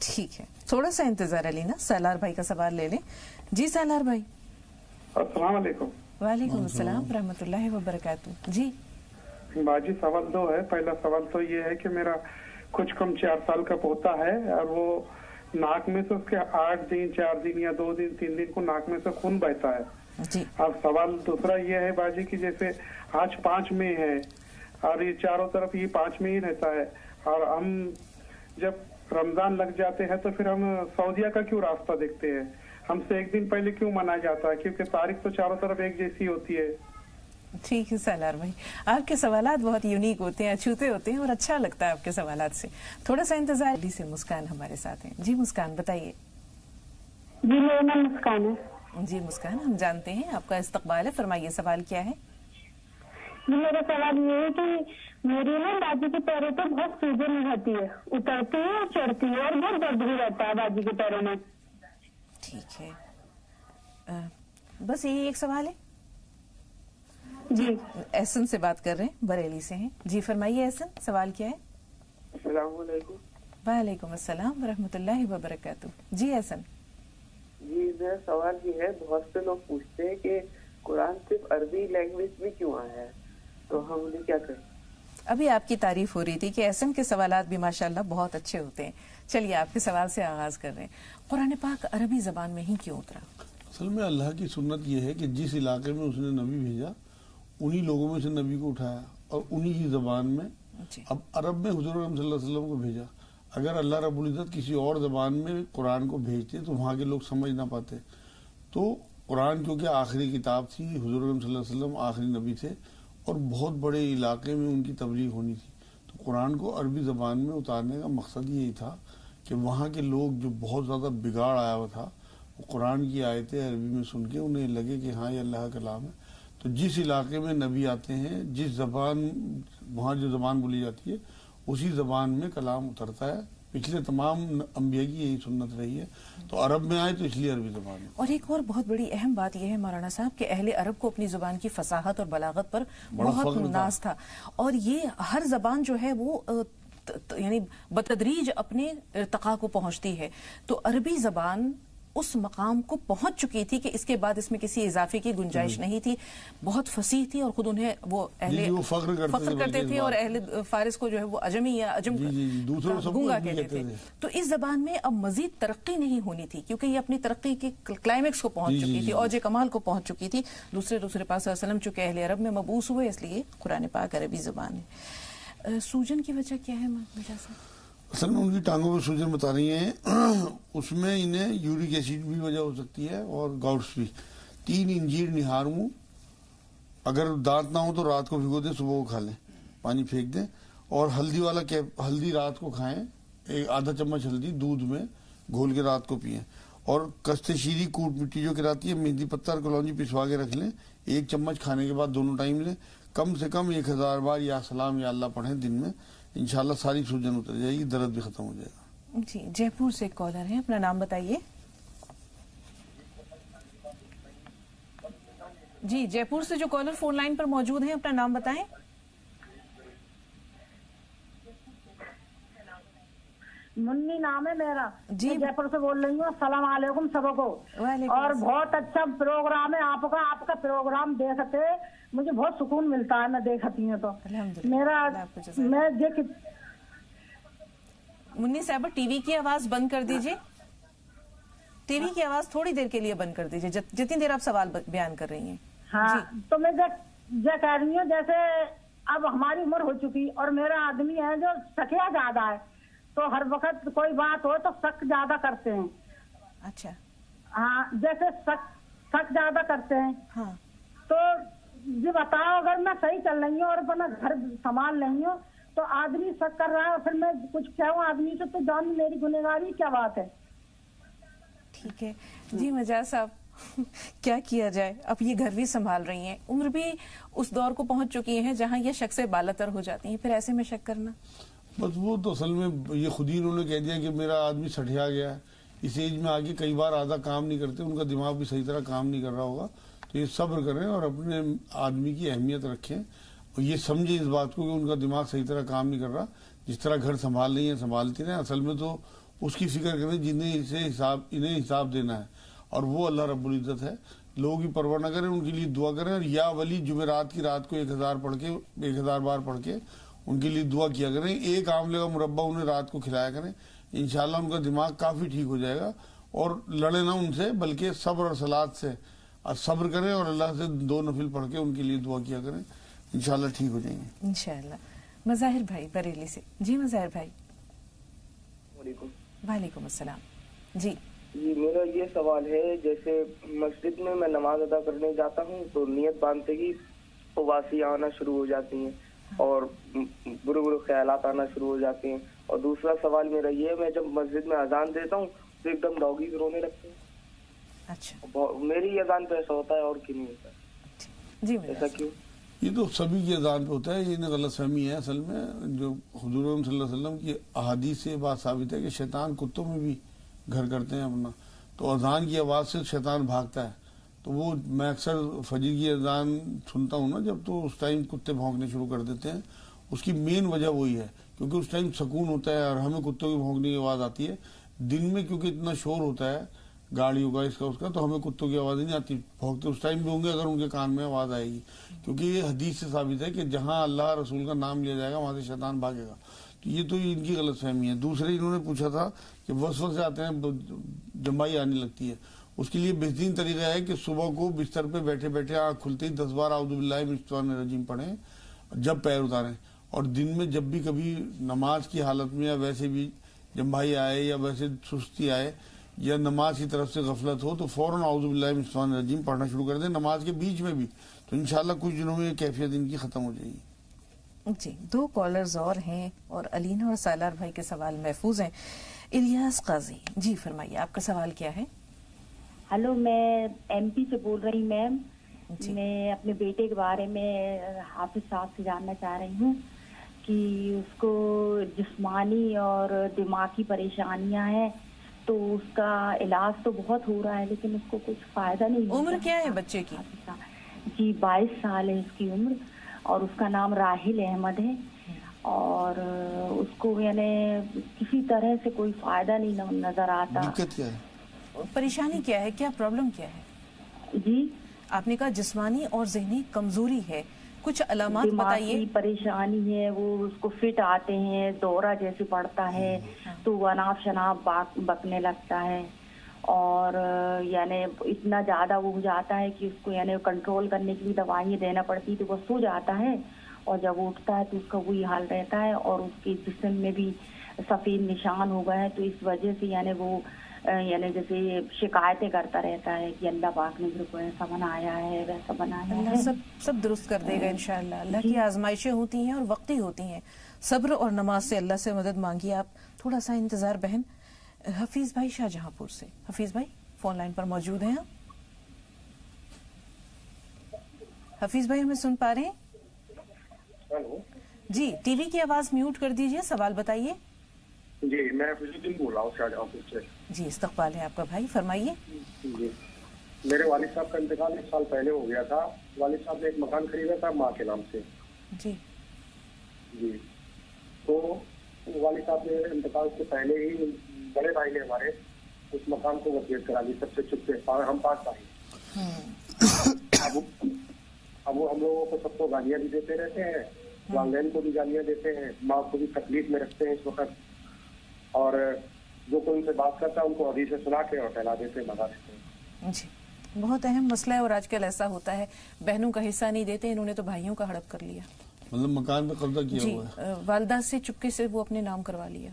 ٹھیک ہے، تھوڑا سا انتظار علینا. سالار بھائی کا سوال لے لیں. جی سالار بھائی. السلام علیکم. وعلیکم السلام ورحمۃ اللہ وبرکاتہ. جی باجی سوال 2 ہے. پہلا سوال تو یہ ہے کہ میرا کچھ کم 4 سال کا پوتا ہے اور وہ ناک میں سے اس کے 8 دن 4 دن یا 2 دن 3 دن کو ناک میں سے خون بہتا ہے. جی. اب سوال دوسرا یہ ہے باجی کہ جیسے آج 5 مئی ہے اور یہ چاروں طرف یہ 5 مئی رہتا ہے، اور ہم جب رمضان لگ جاتے ہیں تو پھر ہم سعودیہ کا کیوں راستہ دیکھتے ہیں؟ ہم سے 1 دن پہلے کیوں منایا جاتا ہے؟ کیونکہ تاریخ تو چاروں طرف ایک جیسی ہوتی ہے. ٹھیک ہے سالار بھائی، آپ کے سوالات بہت یونیک ہوتے ہیں، اچھوتے ہوتے ہیں اور اچھا لگتا ہے آپ کے سوالات سے. تھوڑا سا انتظار. علی سے مسکان ہمارے ساتھ ہیں. جی مسکان بتائیے. جی میرا نام مسکان ہے. جی مسکان، ہم جانتے ہیں آپ کا استقبال ہے، فرمائیے سوال کیا ہے؟ جی میرا سوال یہ ہے کہ میری نا باجی کے پیروں پہ بہت سوجن رہتی ہے، اترتی ہے اور چڑھتی ہے اور بہت درد بھی رہتا ہے باجی کے پیروں میں. ٹھیک ہے، بس یہی ایک سوال ہے. جی احسن سے بات کر رہے ہیں، بریلی سے ہیں. جی فرمائیے احسن، سوال کیا ہے؟ السلام علیکم. وعلیکم السلام ورحمۃ اللہ وبرکاتہ. جی احسن. جی میرا سوال یہ ہے، بہت سے لوگ پوچھتے ہیں کہ قرآن صرف عربی لینگویج میں کیوں آیا ہے، تو ہم انہیں کیا کریں؟ ابھی آپ کی تعریف ہو رہی تھی کہ احسن کے سوالات بھی ماشاءاللہ بہت اچھے ہوتے ہیں. چلیے آپ کے سوال سے آغاز کر رہے ہیں. قرآن پاک عربی زبان میں ہی کیوں اترا؟ اصل میں اللہ کی سنت یہ ہے کہ جس علاقے میں اس نے نبی بھیجا انہی لوگوں میں سے نبی کو اٹھایا اور انہی ہی زبان میں. اب عرب میں حضور صلی اللہ علیہ وسلم کو بھیجا. اگر اللہ رب العزت کسی اور زبان میں قرآن کو بھیجتے تو وہاں کے لوگ سمجھ نہ پاتے. تو قرآن کیونکہ آخری کتاب تھی، حضور صلی اللہ علیہ وسلم آخری نبی تھے اور بہت بڑے علاقے میں ان کی تبلیغ ہونی تھی، تو قرآن کو عربی زبان میں اتارنے کا مقصد یہی تھا کہ وہاں کے لوگ جو بہت زیادہ بگاڑ آیا ہوا تھا، وہ قرآن کی آیتیں عربی میں سن کے انہیں لگے کہ ہاں یہ اللہ کا کلام ہے. تو جس علاقے میں نبی آتے ہیں، جس زبان وہاں جو زبان بولی جاتی ہے اسی زبان میں کلام اترتا ہے پچھلے تمام انبیاء کی یہی سنت رہی ہے. تو عرب میں آئے تو اس لیے عربی زبان. اور ایک اور بہت بڑی اہم بات یہ ہے مولانا صاحب کہ اہل عرب کو اپنی زبان کی فصاحت اور بلاغت پر بہت ناز تھا، اور یہ ہر زبان جو ہے وہ یعنی بتدریج اپنے ارتقاء کو پہنچتی ہے. تو عربی زبان اس مقام کو پہنچ چکی تھی کہ اس کے بعد اس میں کسی اضافے کی گنجائش نہیں تھی، بہت فصیح تھی، اور خود انہیں وہ اہل فخر کرتے تھے، اور اہل فارس کو جو ہے وہ عجمی یا عجم گونگا کہتے تھے. تو اس زبان میں اب مزید ترقی نہیں ہونی تھی، کیونکہ یہ اپنی ترقی کے کلائمیکس کو پہنچ چکی تھی، اوج کمال کو پہنچ چکی تھی. دوسرے پاک صلی اللہ علیہ وسلم چونکہ اہل عرب میں مبعوث ہوئے، اس لیے قرآن پاک عربی زبان ہے. سوجن کی وجہ کیا ہے مرزا صاحب؟ اصل میں ان کی ٹانگوں پہ سوجن بتا رہی ہیں، اس میں انہیں یورک ایسڈ بھی وجہ ہو سکتی ہے اور گاؤٹس بھی. 3 انجیر نہاروں، اگر دانت نہ ہو تو رات کو بھگو دیں، صبح کو کھا لیں، پانی پھینک دیں. اور ہلدی والا ہلدی رات کو کھائیں، آدھا چمچ ہلدی دودھ میں گھول کے رات کو پئیں. اور کشت شیری کوٹ مٹی جو کراتی ہے، مہندی پتہ اور کلونجی پسوا کے رکھ لیں. 1 چمچ کھانے کے بعد دونوں ٹائم لیں. کم سے کم 1000 بار یا سلام یا اللہ پڑھیں دن میں. انشاءاللہ ساری سوجن اتر جائے گی، درد بھی ختم ہو جائے گا. جی جے پور سے ایک کالر ہے، اپنا نام بتائیے. جی جے پور سے جو کالر فون لائن پر موجود ہیں، اپنا نام بتائیں. منی نام ہے میرا، جی میں جے پور سے بول رہی ہوں. السلام علیکم سب کو. اور بہت اچھا پروگرام ہے آپ کا پروگرام دیکھتے مجھے بہت سکون ملتا ہے، میں دیکھتی ہوں تو میرا منی صاحب ٹی وی کی آواز بند کر دیجئے، ٹی وی کی آواز تھوڑی دیر کے لیے بند کر دیجئے جتنی دیر آپ سوال بیان کر رہی ہیں. ہاں تو میں یہ کہہ رہی ہوں، جیسے اب ہماری عمر ہو چکی اور میرا آدمی ہے جو شکیہ زیادہ ہے، تو ہر وقت کوئی بات ہو تو شک زیادہ کرتے ہیں. اچھا ہاں، جیسے شک زیادہ کرتے ہیں. ہاں تو یہ بتاؤ، اگر میں صحیح چل رہی ہوں اور اپنا گھر سنبھال رہی ہوں تو آدمی شک کر رہا ہے، پھر میں کچھ کہوں آدمی سے تو جان میری گنہگاری کیا بات ہے؟ ٹھیک ہے جی مجاز صاحب، کیا کیا جائے؟ اب یہ گھر بھی سنبھال رہی ہیں، عمر بھی اس دور کو پہنچ چکی ہے جہاں یہ شک سے بالاتر ہو جاتی ہیں، پھر ایسے میں شک کرنا بس وہ تو اصل میں یہ خود ہی انہوں نے کہہ دیا کہ میرا آدمی سٹھیا گیا ہے. اس ایج میں آگے کئی بار آدھا کام نہیں کرتے، ان کا دماغ بھی صحیح طرح کام نہیں کر رہا ہوگا. تو یہ صبر کریں اور اپنے آدمی کی اہمیت رکھیں، اور یہ سمجھیں اس بات کو کہ ان کا دماغ صحیح طرح کام نہیں کر رہا. جس طرح گھر سنبھال رہی ہیں سنبھالتی رہیں، اصل میں تو اس کی فکر کریں جنہیں انہیں حساب دینا ہے، اور وہ اللہ رب العزت ہے. لوگوں کی پرواہ نہ کریں، ان کے لیے دعا کریں. اور یا ولی جمعرات کی رات کو 1000 بار پڑھ کے ان کے لیے دعا کیا کریں. 1 آملے کا مربع انہیں رات کو کھلایا کریں. انشاءاللہ ان کا دماغ کافی ٹھیک ہو جائے گا. اور لڑے نہ ان سے، بلکہ صبر اور صلات سے صبر کریں، اور اللہ سے 2 نفل پڑھ کے ان کے لیے دعا کیا کریں. انشاءاللہ ٹھیک ہو جائیں گے انشاءاللہ. مظاہر بھائی بریلی سے. جی مظاہر بھائی. وعلیکم السلام. جی میرا یہ سوال ہے، جیسے مسجد میں نماز ادا کرنے جاتا ہوں تو نیت باندھتے ہی اواسی آنا شروع ہو جاتی ہیں اور برے خیالات آنا شروع ہو جاتے ہیں. اور دوسرا سوال میرا یہ ہے، میں جب مسجد میں اذان دیتا ہوں تو ایک دم ڈاگیز رونے لگتے ہیں. اچھا، میری اذان پہ ایسا ہوتا ہے اور کیوں نہیں ہوتا؟ جی ایسا کیوں؟ یہ تو سبھی کی اذان پہ ہوتا ہے. یہ غلط فہمی ہے. اصل میں جو حضور صلی اللہ علیہ وسلم کی احادیث سے بات ثابت ہے کہ شیطان کتوں میں بھی گھر کرتے ہیں اپنا. تو اذان کی آواز سے شیطان بھاگتا ہے. تو وہ میں اکثر فجر کی اذان سنتا ہوں نا جب، تو اس ٹائم کتے بھونکنے شروع کر دیتے ہیں. اس کی مین وجہ وہی ہے، کیونکہ اس ٹائم سکون ہوتا ہے اور ہمیں کتوں کی بھونکنے کی آواز آتی ہے. دن میں کیونکہ اتنا شور ہوتا ہے گاڑیوں کا، اس کا، تو ہمیں کتوں کی آواز نہیں آتی. بھونکتے اس ٹائم بھی ہوں گے اگر ان کے کان میں آواز آئے گی، کیونکہ یہ حدیث سے ثابت ہے کہ جہاں اللہ رسول کا نام لیا جائے گا وہاں سے شیطان بھاگے گا. تو یہ تو ان کی غلط فہمی ہے. دوسرے انہوں نے پوچھا تھا کہ وسوسے آتے ہیں، جمبائی آنے لگتی ہے. اس کے لیے بہترین طریقہ ہے کہ صبح کو بستر پہ بیٹھے بیٹھے آنکھ کھلتے ہی 10 بار اعوذ باللہ من الشیطان الرجیم پڑھیں جب پیر اتاریں. اور دن میں جب بھی کبھی نماز کی حالت میں یا ویسے بھی جمبائی آئے یا ویسے سستی آئے یا نماز کی طرف سے غفلت ہو تو فوراً اعوذ باللہ من الشیطان الرجیم پڑھنا شروع کر دیں نماز کے بیچ میں بھی. تو انشاءاللہ کچھ دنوں میں یہ کیفیت ان کی ختم ہو جائے گی. جی 2 کالرز اور ہیں اور علینا اور سالار بھائی کے سوال محفوظ ہیں. الیاس قاضی، جی فرمائیے آپ کا سوال کیا ہے؟ ہلو، میں ایم پی سے بول رہی میم. میں اپنے بیٹے کے بارے میں حافظ صاحب سے جاننا چاہ رہی ہوں کہ اس کو جسمانی اور دماغی پریشانیاں ہیں، تو اس کا علاج تو بہت ہو رہا ہے لیکن اس کو کچھ فائدہ نہیں ملتا۔ عمر کیا ہے بچے کی؟ جی 22 سال ہے اس کی عمر، اور اس کا نام راحل احمد ہے، اور اس کو یعنی کسی طرح سے کوئی فائدہ نہیں نظر آتا۔ دقت کیا ہے؟ پریشانی کیا ہے؟ کیا پرابلم کیا ہے؟ جی آپ نے کہا جسمانی اور ذہنی کمزوری ہے، کچھ علامات بتائیے۔ دماغی پریشانی ہے، وہ اس کو فٹ آتے ہیں، دورہ جیسے پڑتا ہے تو وہ اناپ شناپ بکنے لگتا ہے، اور یعنی اتنا زیادہ وہ ہو جاتا ہے کہ اس کو یعنی کنٹرول کرنے کے لیے دوائیں دینا پڑتی، تو وہ سو جاتا ہے اور جب وہ اٹھتا ہے تو اس کا وہی حال رہتا ہے، اور اس کے جسم میں بھی سفید نشان ہو گئے ہیں، تو اس وجہ سے یعنی وہ یعنی جیسے شکایتیں کرتا رہتا ہے کہ اللہ پاک نے میرے کو ایسا بنایا ہے ویسا بنایا ہے۔ اللہ سب درست کر دے گا انشاءاللہ۔ اللہ کی آزمائشیں ہوتی ہیں اور وقتی ہوتی ہیں، صبر اور نماز سے اللہ سے مدد مانگیے آپ، تھوڑا سا انتظار۔ بہن حفیظ بھائی شاہ جہاں پور سے، حفیظ بھائی فون لائن پر موجود ہیں آپ؟ حفیظ بھائی ہمیں سن پا رہے ہیں؟ جی ٹی وی کی آواز میوٹ کر دیجئے، سوال بتائیے۔ جی میں حفیظ الدین بول رہا ہوں شاہجہاں پور سے۔ جی استقبال ہے آپ کا بھائی، فرمائیے۔ جی میرے والد صاحب کا انتقال 1 سال پہلے ہو گیا تھا۔ والد صاحب نے ایک مکان خریدا تھا ماں کے نام سے۔ جی جی تو والد صاحب نے انتقال سے پہلے ہی بڑے بھائی نے ہمارے اس مکان کو وصیت کرا دی، سب سے چھپ سے، ہم 5 بھائی۔ اب وہ ہم لوگوں کو سب کو گالیاں بھی دیتے رہتے ہیں، والدین کو بھی گالیاں دیتے ہیں، ماں کو بھی تکلیف میں رکھتے ہیں اس وقت، اور جو کوئی ان سے بات کرتا ہے ان کو حدیث سے سنا کے اور پھیلا دیتے ہیں، بھگا دیتے ہیں۔ جی بہت اہم مسئلہ ہے، اور آج کل ایسا ہوتا ہے، بہنوں کا حصہ نہیں دیتے، انہوں نے تو بھائیوں کا ہڑپ کر لیا۔ مطلب مکان پہ قبضہ کیا جی ہوا ہے؟ والدہ سے چپکے سے وہ اپنے نام کروا لیا۔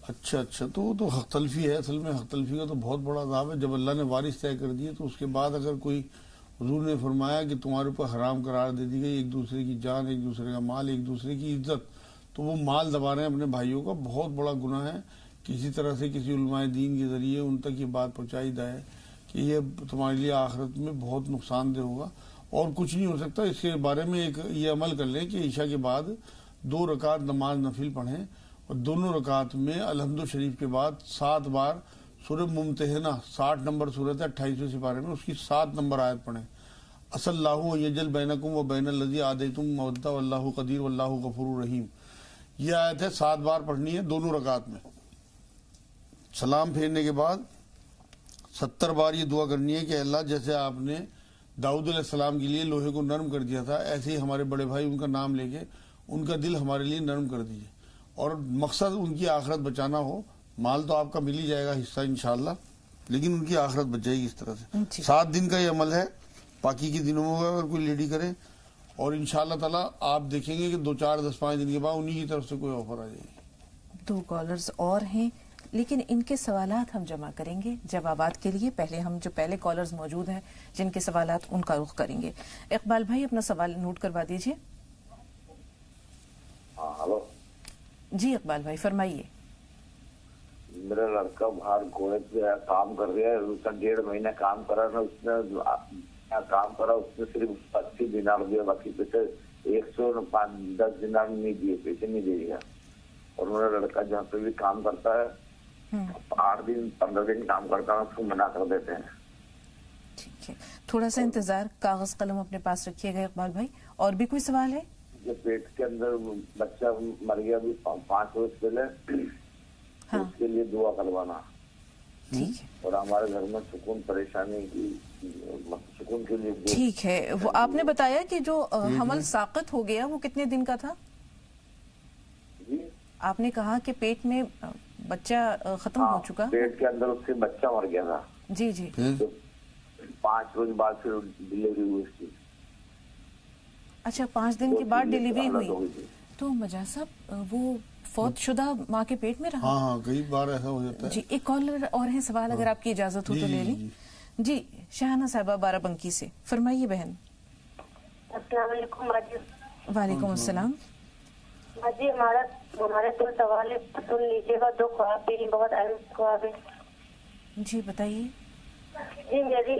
اچھا تو وہ تو حق تلفی ہے، اصل میں حق تلفی کا تو بہت بڑا عذاب ہے۔ جب اللہ نے وارث طے کر دیے تو اس کے بعد اگر کوئی، حضور نے فرمایا کہ تمہارے اوپر حرام قرار دے دی گئی ایک دوسرے کی جان، ایک دوسرے کا مال، ایک دوسرے کی عزت، تو وہ مال دبا رہے ہیں اپنے بھائیوں کا، بہت بڑا گناہ ہے۔ کسی طرح سے کسی علماء دین کے ذریعے ان تک یہ بات پہنچائی جائے کہ یہ تمہارے لیے آخرت میں بہت نقصان دہ ہوگا، اور کچھ نہیں ہو سکتا۔ اس کے بارے میں ایک یہ عمل کر لیں کہ عشاء کے بعد 2 رکعت نماز نفل پڑھیں، اور دونوں رکعت میں الحمد شریف کے بعد 7 بار سورہ ممتحنہ، 60 نمبر سورت ہے 28ویں سپارے میں، اس کی 7 نمبر آیت پڑھیں۔ اصل اللہ یجل بینکم و بین الذی عادیتم مودۃ واللہ قدیر واللہ غفور رحیم، یہ آیت ہے، 7 بار پڑھنی ہے دونوں رکعت میں۔ سلام پھیرنے کے بعد 70 بار یہ دعا کرنی ہے کہ اللہ جیسے آپ نے داؤد علیہ السلام کے لیے لوہے کو نرم کر دیا تھا، ایسے ہی ہمارے بڑے بھائی ان کا نام لے کے ان کا دل ہمارے لیے نرم کر دیجیے، اور مقصد ان کی آخرت بچانا ہو۔ مال تو آپ کا مل ہی جائے گا حصہ انشاءاللہ، لیکن ان کی آخرت بچ جائے گی اس طرح سے۔ 7 دن کا یہ عمل ہے، باقی کے دنوں میں اگر کوئی لیڈی کرے، اور انشاءاللہ تعالی آپ دیکھیں گے کہ 2 4 10 5 دن کے بعد انہی کی طرف سے کوئی آفر آ جائے گی۔ 2 کالرز اور ہیں، لیکن ان کے سوالات ہم جمع کریں گے جوابات کے لیے۔ پہلے ہم جو پہلے کالرز موجود ہیں جن کے سوالات، ان کا رخ کریں گے۔ اقبال بھائی اپنا سوال نوٹ کروا دیجئے۔ ہلو جی اقبال بھائی فرمائیے۔ میرا لڑکا باہر کویت میں کام کر رہا ہے، اس کا 1.5 مہینہ کام کرا نا، اس نے کام کرا، اس نے صرف 80 دینار دیا، باقی پیسے 110 دینار نہیں دیے، پیسے نہیں دے گا۔ اور میرا لڑکا جہاں پہ بھی کام کرتا ہے 8 دن 15 دن کام کرتا ہے، اس کو منع کر دیتے ہیں۔ ٹھیک ہے، تھوڑا سا انتظار، کاغذ قلم اپنے پاس رکھیے گا اقبال بھائی۔ اور بھی کوئی سوال ہے؟ جو پیٹ کے اندر بچہ مر گیا ابھی 5 روز پہلے، اس کے لیے دعا کروانا۔ ٹھیک ہے، اور ہمارے گھر میں سکون پریشانی کی سکون کے لیے ٹھیک ہے۔ وہ آپ نے بتایا کہ جو حمل ساقط ہو گیا وہ کتنے دن کا تھا؟ جی آپ نے کہا کہ پیٹ میں بچہ ختم ہو چکا، پیٹ کے اندر اس کے بچہ مر گیا تھا۔ جی جی، 5 روز بعد پھر ڈلیوری ہوئی اس کی۔ اچھا 5 دن کے بعد ڈلیوری ہوئی، تو مجاز صاحب وہ فوت شدہ ماں کے پیٹ میں رہا؟ ہاں کئی بار ایسا ہو جاتا ہے۔ جی ایک کالر اور ہے، سوال اگر آپ کی اجازت ہو تو لے لیں۔ جی شاہانہ صاحبہ بارہ بنکی سے، فرمائیے بہن۔ السلام علیکم باجی۔ وعلیکم السلام۔ باجی ہمارے 2 سوال ہے، سن لیجیے گا، 2 خواب بھی بہت اہم خواب ہے۔ جی بتائیے۔ جی میری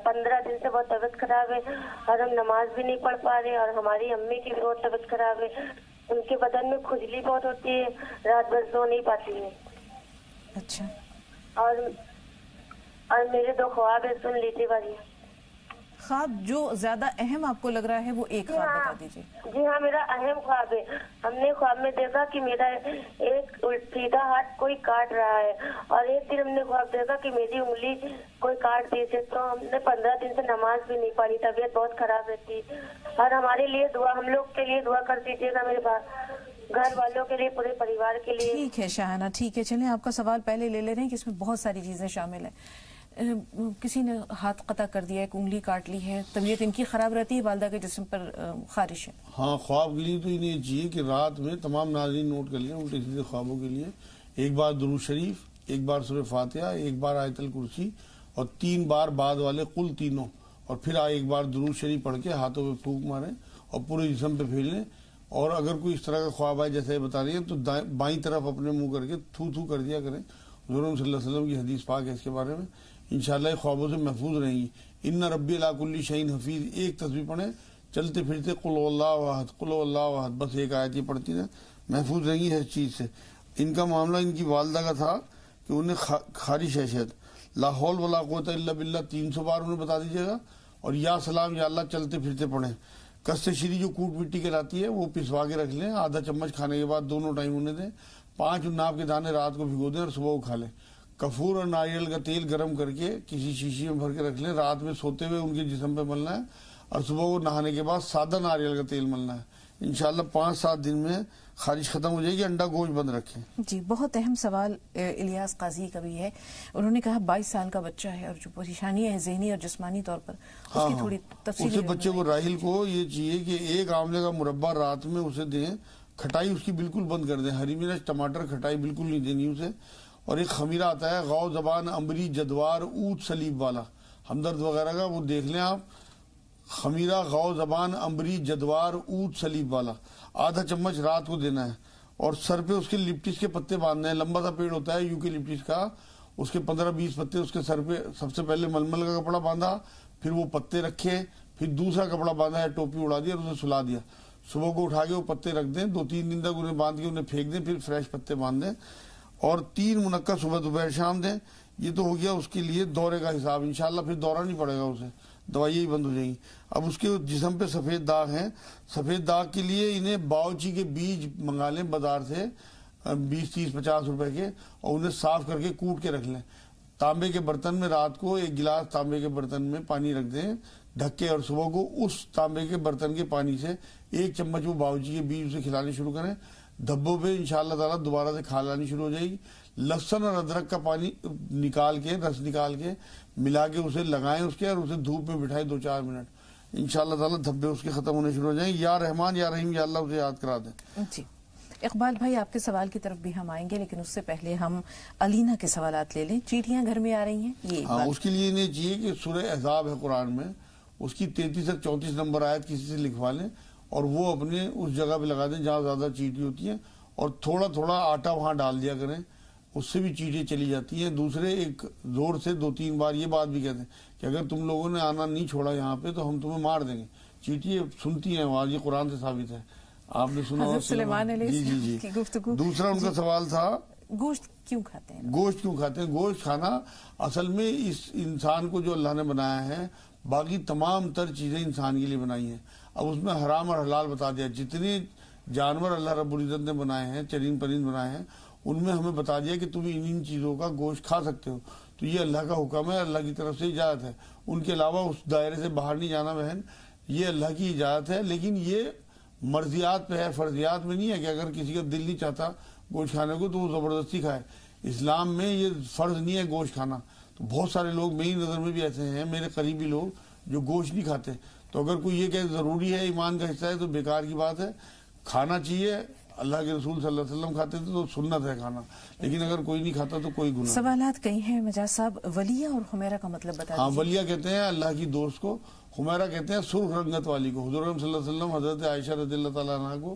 15 دن سے بہت طبیعت خراب ہے اور ہم نماز بھی نہیں پڑھ پا رہے اور ہماری امی کی بھی بہت طبیعت خراب ہے. ان کے بدن میں کھجلی بہت ہوتی ہے, رات بھر سو نہیں پاتی ہے. اچھا. اور میرے 2 خواب ہے, سن لیجیے باجی. خواب جو زیادہ اہم آپ کو لگ رہا ہے وہ ایک خواب بتا دیجیے. جی ہاں, میرا اہم خواب ہے. ہم نے خواب میں دیکھا کہ میرا ایک سیدھا ہاتھ کوئی کاٹ رہا ہے اور ایک دن ہم نے خواب دیکھا کہ میری انگلی کوئی کاٹ دی تھی. تو ہم نے 15 دن سے نماز بھی نہیں پڑھی, طبیعت بہت خراب رہتی. اور ہمارے لیے دعا, ہم لوگ کے لیے دعا کر دیجیے گا, میرے گھر والوں کے لیے, پورے پریوار کے لیے. ٹھیک ہے شاہانہ, ٹھیک ہے. چلیں آپ کا سوال پہلے لے رہے ہیں کہ اس میں بہت ساری چیزیں شامل ہیں. کسی نے ہاتھ قطع کر دیا ہے, انگلی کاٹ لی ہے, طبیعت ان کی خراب رہتی ہے, والدہ کے جسم پر خارش ہے. ہاں, خواب کے لیے تو انہیں یہ چاہیے کہ رات میں تمام ناظرین نوٹ کر لیں الٹے سیدھے خوابوں کے لیے 1 بار درود شریف, 1 بار سورہ فاتحہ, 1 بار آیت الکرسی اور 3 بار بعد والے قل تینوں, اور پھر 1 بار درود شریف پڑھ کے ہاتھوں پہ پھونک ماریں اور پورے جسم پہ پھیل لیں. اور اگر کوئی اس طرح کا خواب آئے جیسے بتا رہی ہیں تو بائیں طرف اپنے منہ کر کے تھو تھو کر دیا کریں. حضور صلی اللہ علیہ وسلم کی حدیث پاک ہے اس کے بارے میں. انشاءاللہ خوابوں سے محفوظ رہیں گی. ان ربی علی کل شیء حفیظ, ایک تسبیح پڑھیں, چلتے پھرتے قل اللہ احد, قل اللہ احد, بس ایک آیت ہی پڑھتی ہیں, محفوظ رہیں گی ہر چیز سے. ان کا معاملہ ان کی والدہ کا تھا کہ انہیں خارش ہے شاید. لا حول ولا قوت الا باللہ 300 بار انہیں بتا دیجیے گا, اور یا سلام یا اللہ چلتے پھرتے پڑھیں. کست شری جو کوٹ مٹی کہلاتی ہے وہ پسوا کے رکھ لیں, آدھا چمچ کھانے کے بعد 2 ٹائم انہیں دیں. 5 اناب کے دانے رات کو بھگو دیں اور صبح کو کھا لیں. کفور اور ناریل کا تیل گرم کر کے کسی شیشی میں بھر کے رکھ لیں, رات میں سوتے ہوئے ان کے جسم پہ ملنا ہے اور صبح کو نہانے کے بعد سادہ ناریل کا تیل ملنا ہے. انشاءاللہ 5-7 دن میں خارش ختم ہو جائے گی. انڈا گوشت بند رکھیں. جی بہت اہم سوال الیاس قاضی کا بھی ہے. انہوں نے کہا 22 سال کا بچہ ہے اور جو پریشانی ہے ذہنی اور جسمانی طور پر, اس کی تھوڑی تفصیل. اسے بچے کو راحل کو یہ چاہیے کہ 1 آملے کا مربع رات میں اسے دیں, کھٹائی اس کی بالکل بند کر دیں, ہری مرچ ٹماٹر کھٹائی بالکل نہیں دینی اسے. اور ایک خمیرہ آتا ہے غو زبان امبری جدوار اونٹ سلیب والا, ہمدرد وغیرہ کا, وہ دیکھ لیں آپ. خمیرہ غو زبان امبری جدوار اونٹ سلیب والا, آدھا چمچ رات کو دینا ہے. اور سر پہ اس کے لپٹس کے پتے باندھنے ہیں. لمبا سا پیڑ ہوتا ہے یوکے لپٹس کا, اس کے 15-20 پتے اس کے سر پہ. سب سے پہلے ململ کا کپڑا باندھا, پھر وہ پتے رکھے, پھر دوسرا کپڑا باندھا یا ٹوپی اڑا دیا اور اسے سلا دیا. صبح کو اٹھا کے وہ پتے رکھ دیں, 2-3 دن تک انہیں باندھ کے انہیں پھینک دیں, پھر فریش پتے باندھ دیں. اور 3 منقع صبح دوپہر شام دیں. یہ تو ہو گیا اس کے لیے دورے کا حساب. انشاءاللہ پھر دورہ نہیں پڑے گا اسے, دوائیاں ہی بند ہو جائیں گی. اب اس کے جسم پہ سفید داغ ہیں. سفید داغ کے لیے انہیں باؤچی کے بیج منگا لیں بازار سے 20-30-50 روپے کے, اور انہیں صاف کر کے کوٹ کے رکھ لیں. تانبے کے برتن میں رات کو 1 گلاس تانبے کے برتن میں پانی رکھ دیں ڈھک کے, اور صبح کو اس تانبے کے برتن کے پانی سے 1 چمچ وہ باؤچی کے بیج اسے کھلانے شروع کریں. دھبوں پہ انشاءاللہ تعالیٰ دوبارہ سے کھال آنی شروع ہو جائے گی. لہسن اور ادرک کا پانی نکال کے, رس نکال کے ملا کے اسے لگائیں اس کے, اور اسے دھوپ میں بٹھائیں 2-4 منٹ. انشاءاللہ تعالیٰ دھبے اس کے ختم ہونے شروع ہو جائیں. یا رحمان یا رحیم یا اللہ اسے یاد کرا دیں. جی اقبال بھائی, آپ کے سوال کی طرف بھی ہم آئیں گے, لیکن اس سے پہلے ہم علینا کے سوالات لے لیں. چیٹیاں گھر میں آ رہی ہیں, یہ اس کے لیے انہیں چاہیے کہ سورہ احزاب ہے قرآن میں, اس کی 33-34 نمبر آیت کسی سے لکھوا لیں اور وہ اپنے اس جگہ پہ لگا دیں جہاں زیادہ چیٹی ہوتی ہیں, اور تھوڑا تھوڑا آٹا وہاں ڈال دیا کریں, اس سے بھی چیٹیں چلی جاتی ہیں. دوسرے ایک زور سے 2-3 بار یہ بات بھی کہتے ہیں کہ اگر تم لوگوں نے آنا نہیں چھوڑا یہاں پہ تو ہم تمہیں مار دیں گے. چیٹیں سنتی ہیں آواز, یہ قرآن سے ثابت ہے, آپ نے سنا. حضرت سلیمان علیہ السلام کی گفتگو. دوسرا ان کا سوال تھا گوشت کیوں کھاتے ہیں. گوشت کیوں کھاتے ہیں. گوشت کھانا اصل میں اس انسان کو جو اللہ نے بنایا ہے, باقی تمام تر چیزیں انسان کے لیے بنائی ہیں. اب اس میں حرام اور حلال بتا دیا. جتنے جانور اللہ رب العزت نے بنائے ہیں, چرند پرند بنائے ہیں, ان میں ہمیں بتا دیا کہ تم ان چیزوں کا گوشت کھا سکتے ہو. تو یہ اللہ کا حکم ہے, اللہ کی طرف سے اجازت ہے. ان کے علاوہ اس دائرے سے باہر نہیں جانا بہن, یہ اللہ کی اجازت ہے. لیکن یہ مرضیات پہ ہے, فرضیات میں نہیں ہے کہ اگر کسی کا دل نہیں چاہتا گوشت کھانے کو تو وہ زبردستی کھائے. اسلام میں یہ فرض نہیں ہے گوشت کھانا. تو بہت سارے لوگ میری نظر میں بھی ایسے ہیں, میرے قریبی لوگ, جو گوشت نہیں کھاتے. تو اگر کوئی یہ کہ ضروری ہے, ایمان کا حصہ ہے, تو بیکار کی بات ہے. کھانا چاہیے, اللہ کے رسول صلی اللہ علیہ وسلم کھاتے تھے تو سنت ہے کھانا. لیکن اگر کوئی نہیں کھاتا تو کوئی گناہ. سوالات کئی ہیں مجاز صاحب. ولیہ اور حمیرہ کا مطلب بتا دیجیے. ہاں, ولیہ کہتے ہیں اللہ کی دوست کو, حمیرہ کہتے ہیں سرخ رنگت والی کو. حضور صلی اللہ علیہ وسلم حضرت عائشہ رضی اللہ تعالیٰ عنہ کو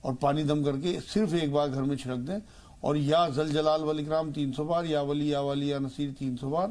اور پانی دم کر کے صرف ایک بار گھر میں چھڑک دیں، اور یا ذل جلال والاکرام 300 بار، یا ولی یا والی یا نصیر 300 بار،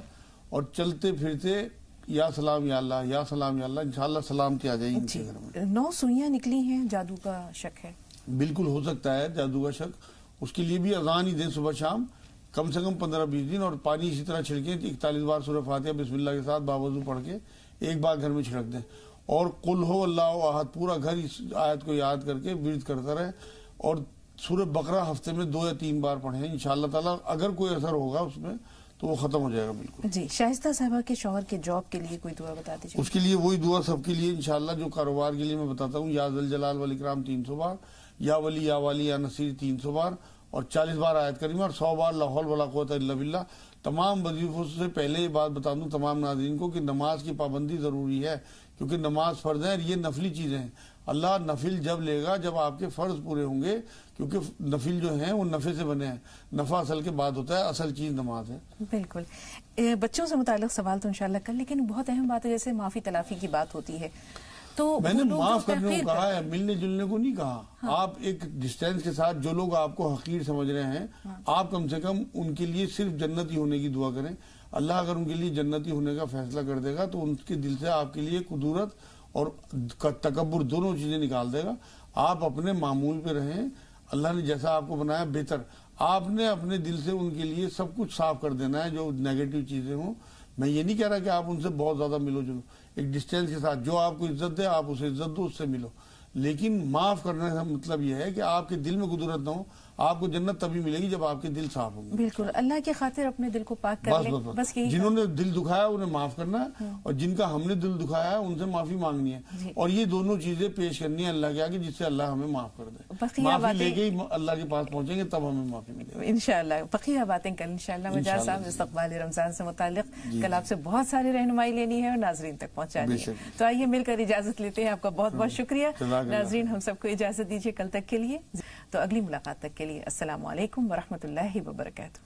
اور چلتے پھرتے یا سلام یا اللہ، یا سلام یا اللہ، انشاءاللہ سلامتی آ جائے گی ان کے گھر میں۔ 9 سوئیاں نکلی ہیں، جادو کا شک ہے؟ بالکل ہو سکتا ہے جادو کا شک، اس کے لیے بھی اذان ہی دیں صبح شام، کم سے کم 15-20 دن، اور پانی اسی طرح چھڑکیں 41 بار سورہ فاتحہ بسم اللہ کے ساتھ باوضو پڑھ کے ایک بار گھر میں چھڑک دیں، اور قل ہو اللہ احد پورا گھر اس آیت کو یاد کر کے ورد کرتا رہے، اور سورہ بقرہ ہفتے میں 2 یا 3 بار پڑھیں، انشاءاللہ تعالیٰ اگر کوئی اثر ہوگا اس میں تو وہ ختم ہو جائے گا بالکل۔ جی، شائستہ صاحبہ کے شوہر کے جاب کے لیے کوئی دعا بتا دیجیے۔ اس کے لیے وہی دعا سب کے لیے انشاءاللہ جو کاروبار کے لیے میں بتاتا ہوں، یا ذل جلال والاکرام 300 بار، یا ولی یا والی یا نصیر 300 بار، اور 40 بار آیت کریمہ، اور 100 بار لا حول ولا قوت الا باللہ۔ تمام وظیفوں سے پہلے یہ بات بتا دوں تمام ناظرین کو کہ نماز کی پابندی ضروری ہے، کیونکہ نماز فرض ہے اور یہ نفلی چیزیں ہیں۔ اللہ نفل جب لے گا جب آپ کے فرض پورے ہوں گے، کیونکہ نفل جو ہیں وہ نفع سے بنے ہیں، نفع اصل کے بعد ہوتا ہے، اصل چیز نماز ہے۔ بالکل۔ بچوں سے متعلق سوال تو انشاءاللہ کل، لیکن بہت اہم بات ہے جیسے معافی تلافی کی بات ہوتی ہے، تو میں نے معاف کرنے کو کہا ہے، ملنے جلنے کو نہیں کہا۔ آپ ایک ڈسٹینس کے ساتھ جو لوگ آپ کو حقیر سمجھ رہے ہیں، آپ کم سے کم ان کے لیے صرف جنتی ہونے کی دعا کریں۔ اللہ اگر ان کے لیے جنتی ہونے کا فیصلہ کر دے گا تو ان کے دل سے آپ کے لیے قدورت اور تکبر دونوں چیزیں نکال دے گا۔ آپ اپنے معمول پہ رہیں، اللہ نے جیسا آپ کو بنایا بہتر، آپ نے اپنے دل سے ان کے لیے سب کچھ صاف کر دینا ہے جو نیگیٹو چیزیں ہوں۔ میں یہ نہیں کہہ رہا کہ آپ ان سے بہت زیادہ ملو جلو، ایک ڈسٹینس کے ساتھ جو آپ کو عزت دے آپ اسے عزت دو، اس سے ملو، لیکن معاف کرنے کا مطلب یہ ہے کہ آپ کے دل میں قدرت نہ ہو۔ آپ کو جنت تبھی ملے گی جب آپ کے دل صاف ہوں گے۔ بالکل، اللہ کی خاطر اپنے دل کو پاک کر لیں، بس یہی۔ جنہوں نے دل دکھایا انہیں معاف کرنا ہے، اور جن کا ہم نے دل دکھایا ہے ان سے معافی مانگنی ہے، اور یہ دونوں چیزیں پیش کرنی ہے اللہ کے آگے، جس سے اللہ ہمیں معاف کر دے۔ معافی لے کے ہی اللہ کے پاس پہنچیں گے تب ہمیں معافی ملے گی انشاءاللہ۔ بقیہ باتیں کل انشاءاللہ۔ مجاز صاحب، استقبال رمضان سے متعلق کل آپ سے بہت ساری رہنمائی لینی ہے اور ناظرین تک پہنچانی ہے، تو آئیے مل کر اجازت لیتے ہیں۔ آپ کا بہت بہت شکریہ ناظرین، ہم سب کو اجازت دیجیے کل تک کے لیے، تو اگلی ملاقات تک کے لیے السلام علیکم ورحمۃ اللہ وبرکاتہ۔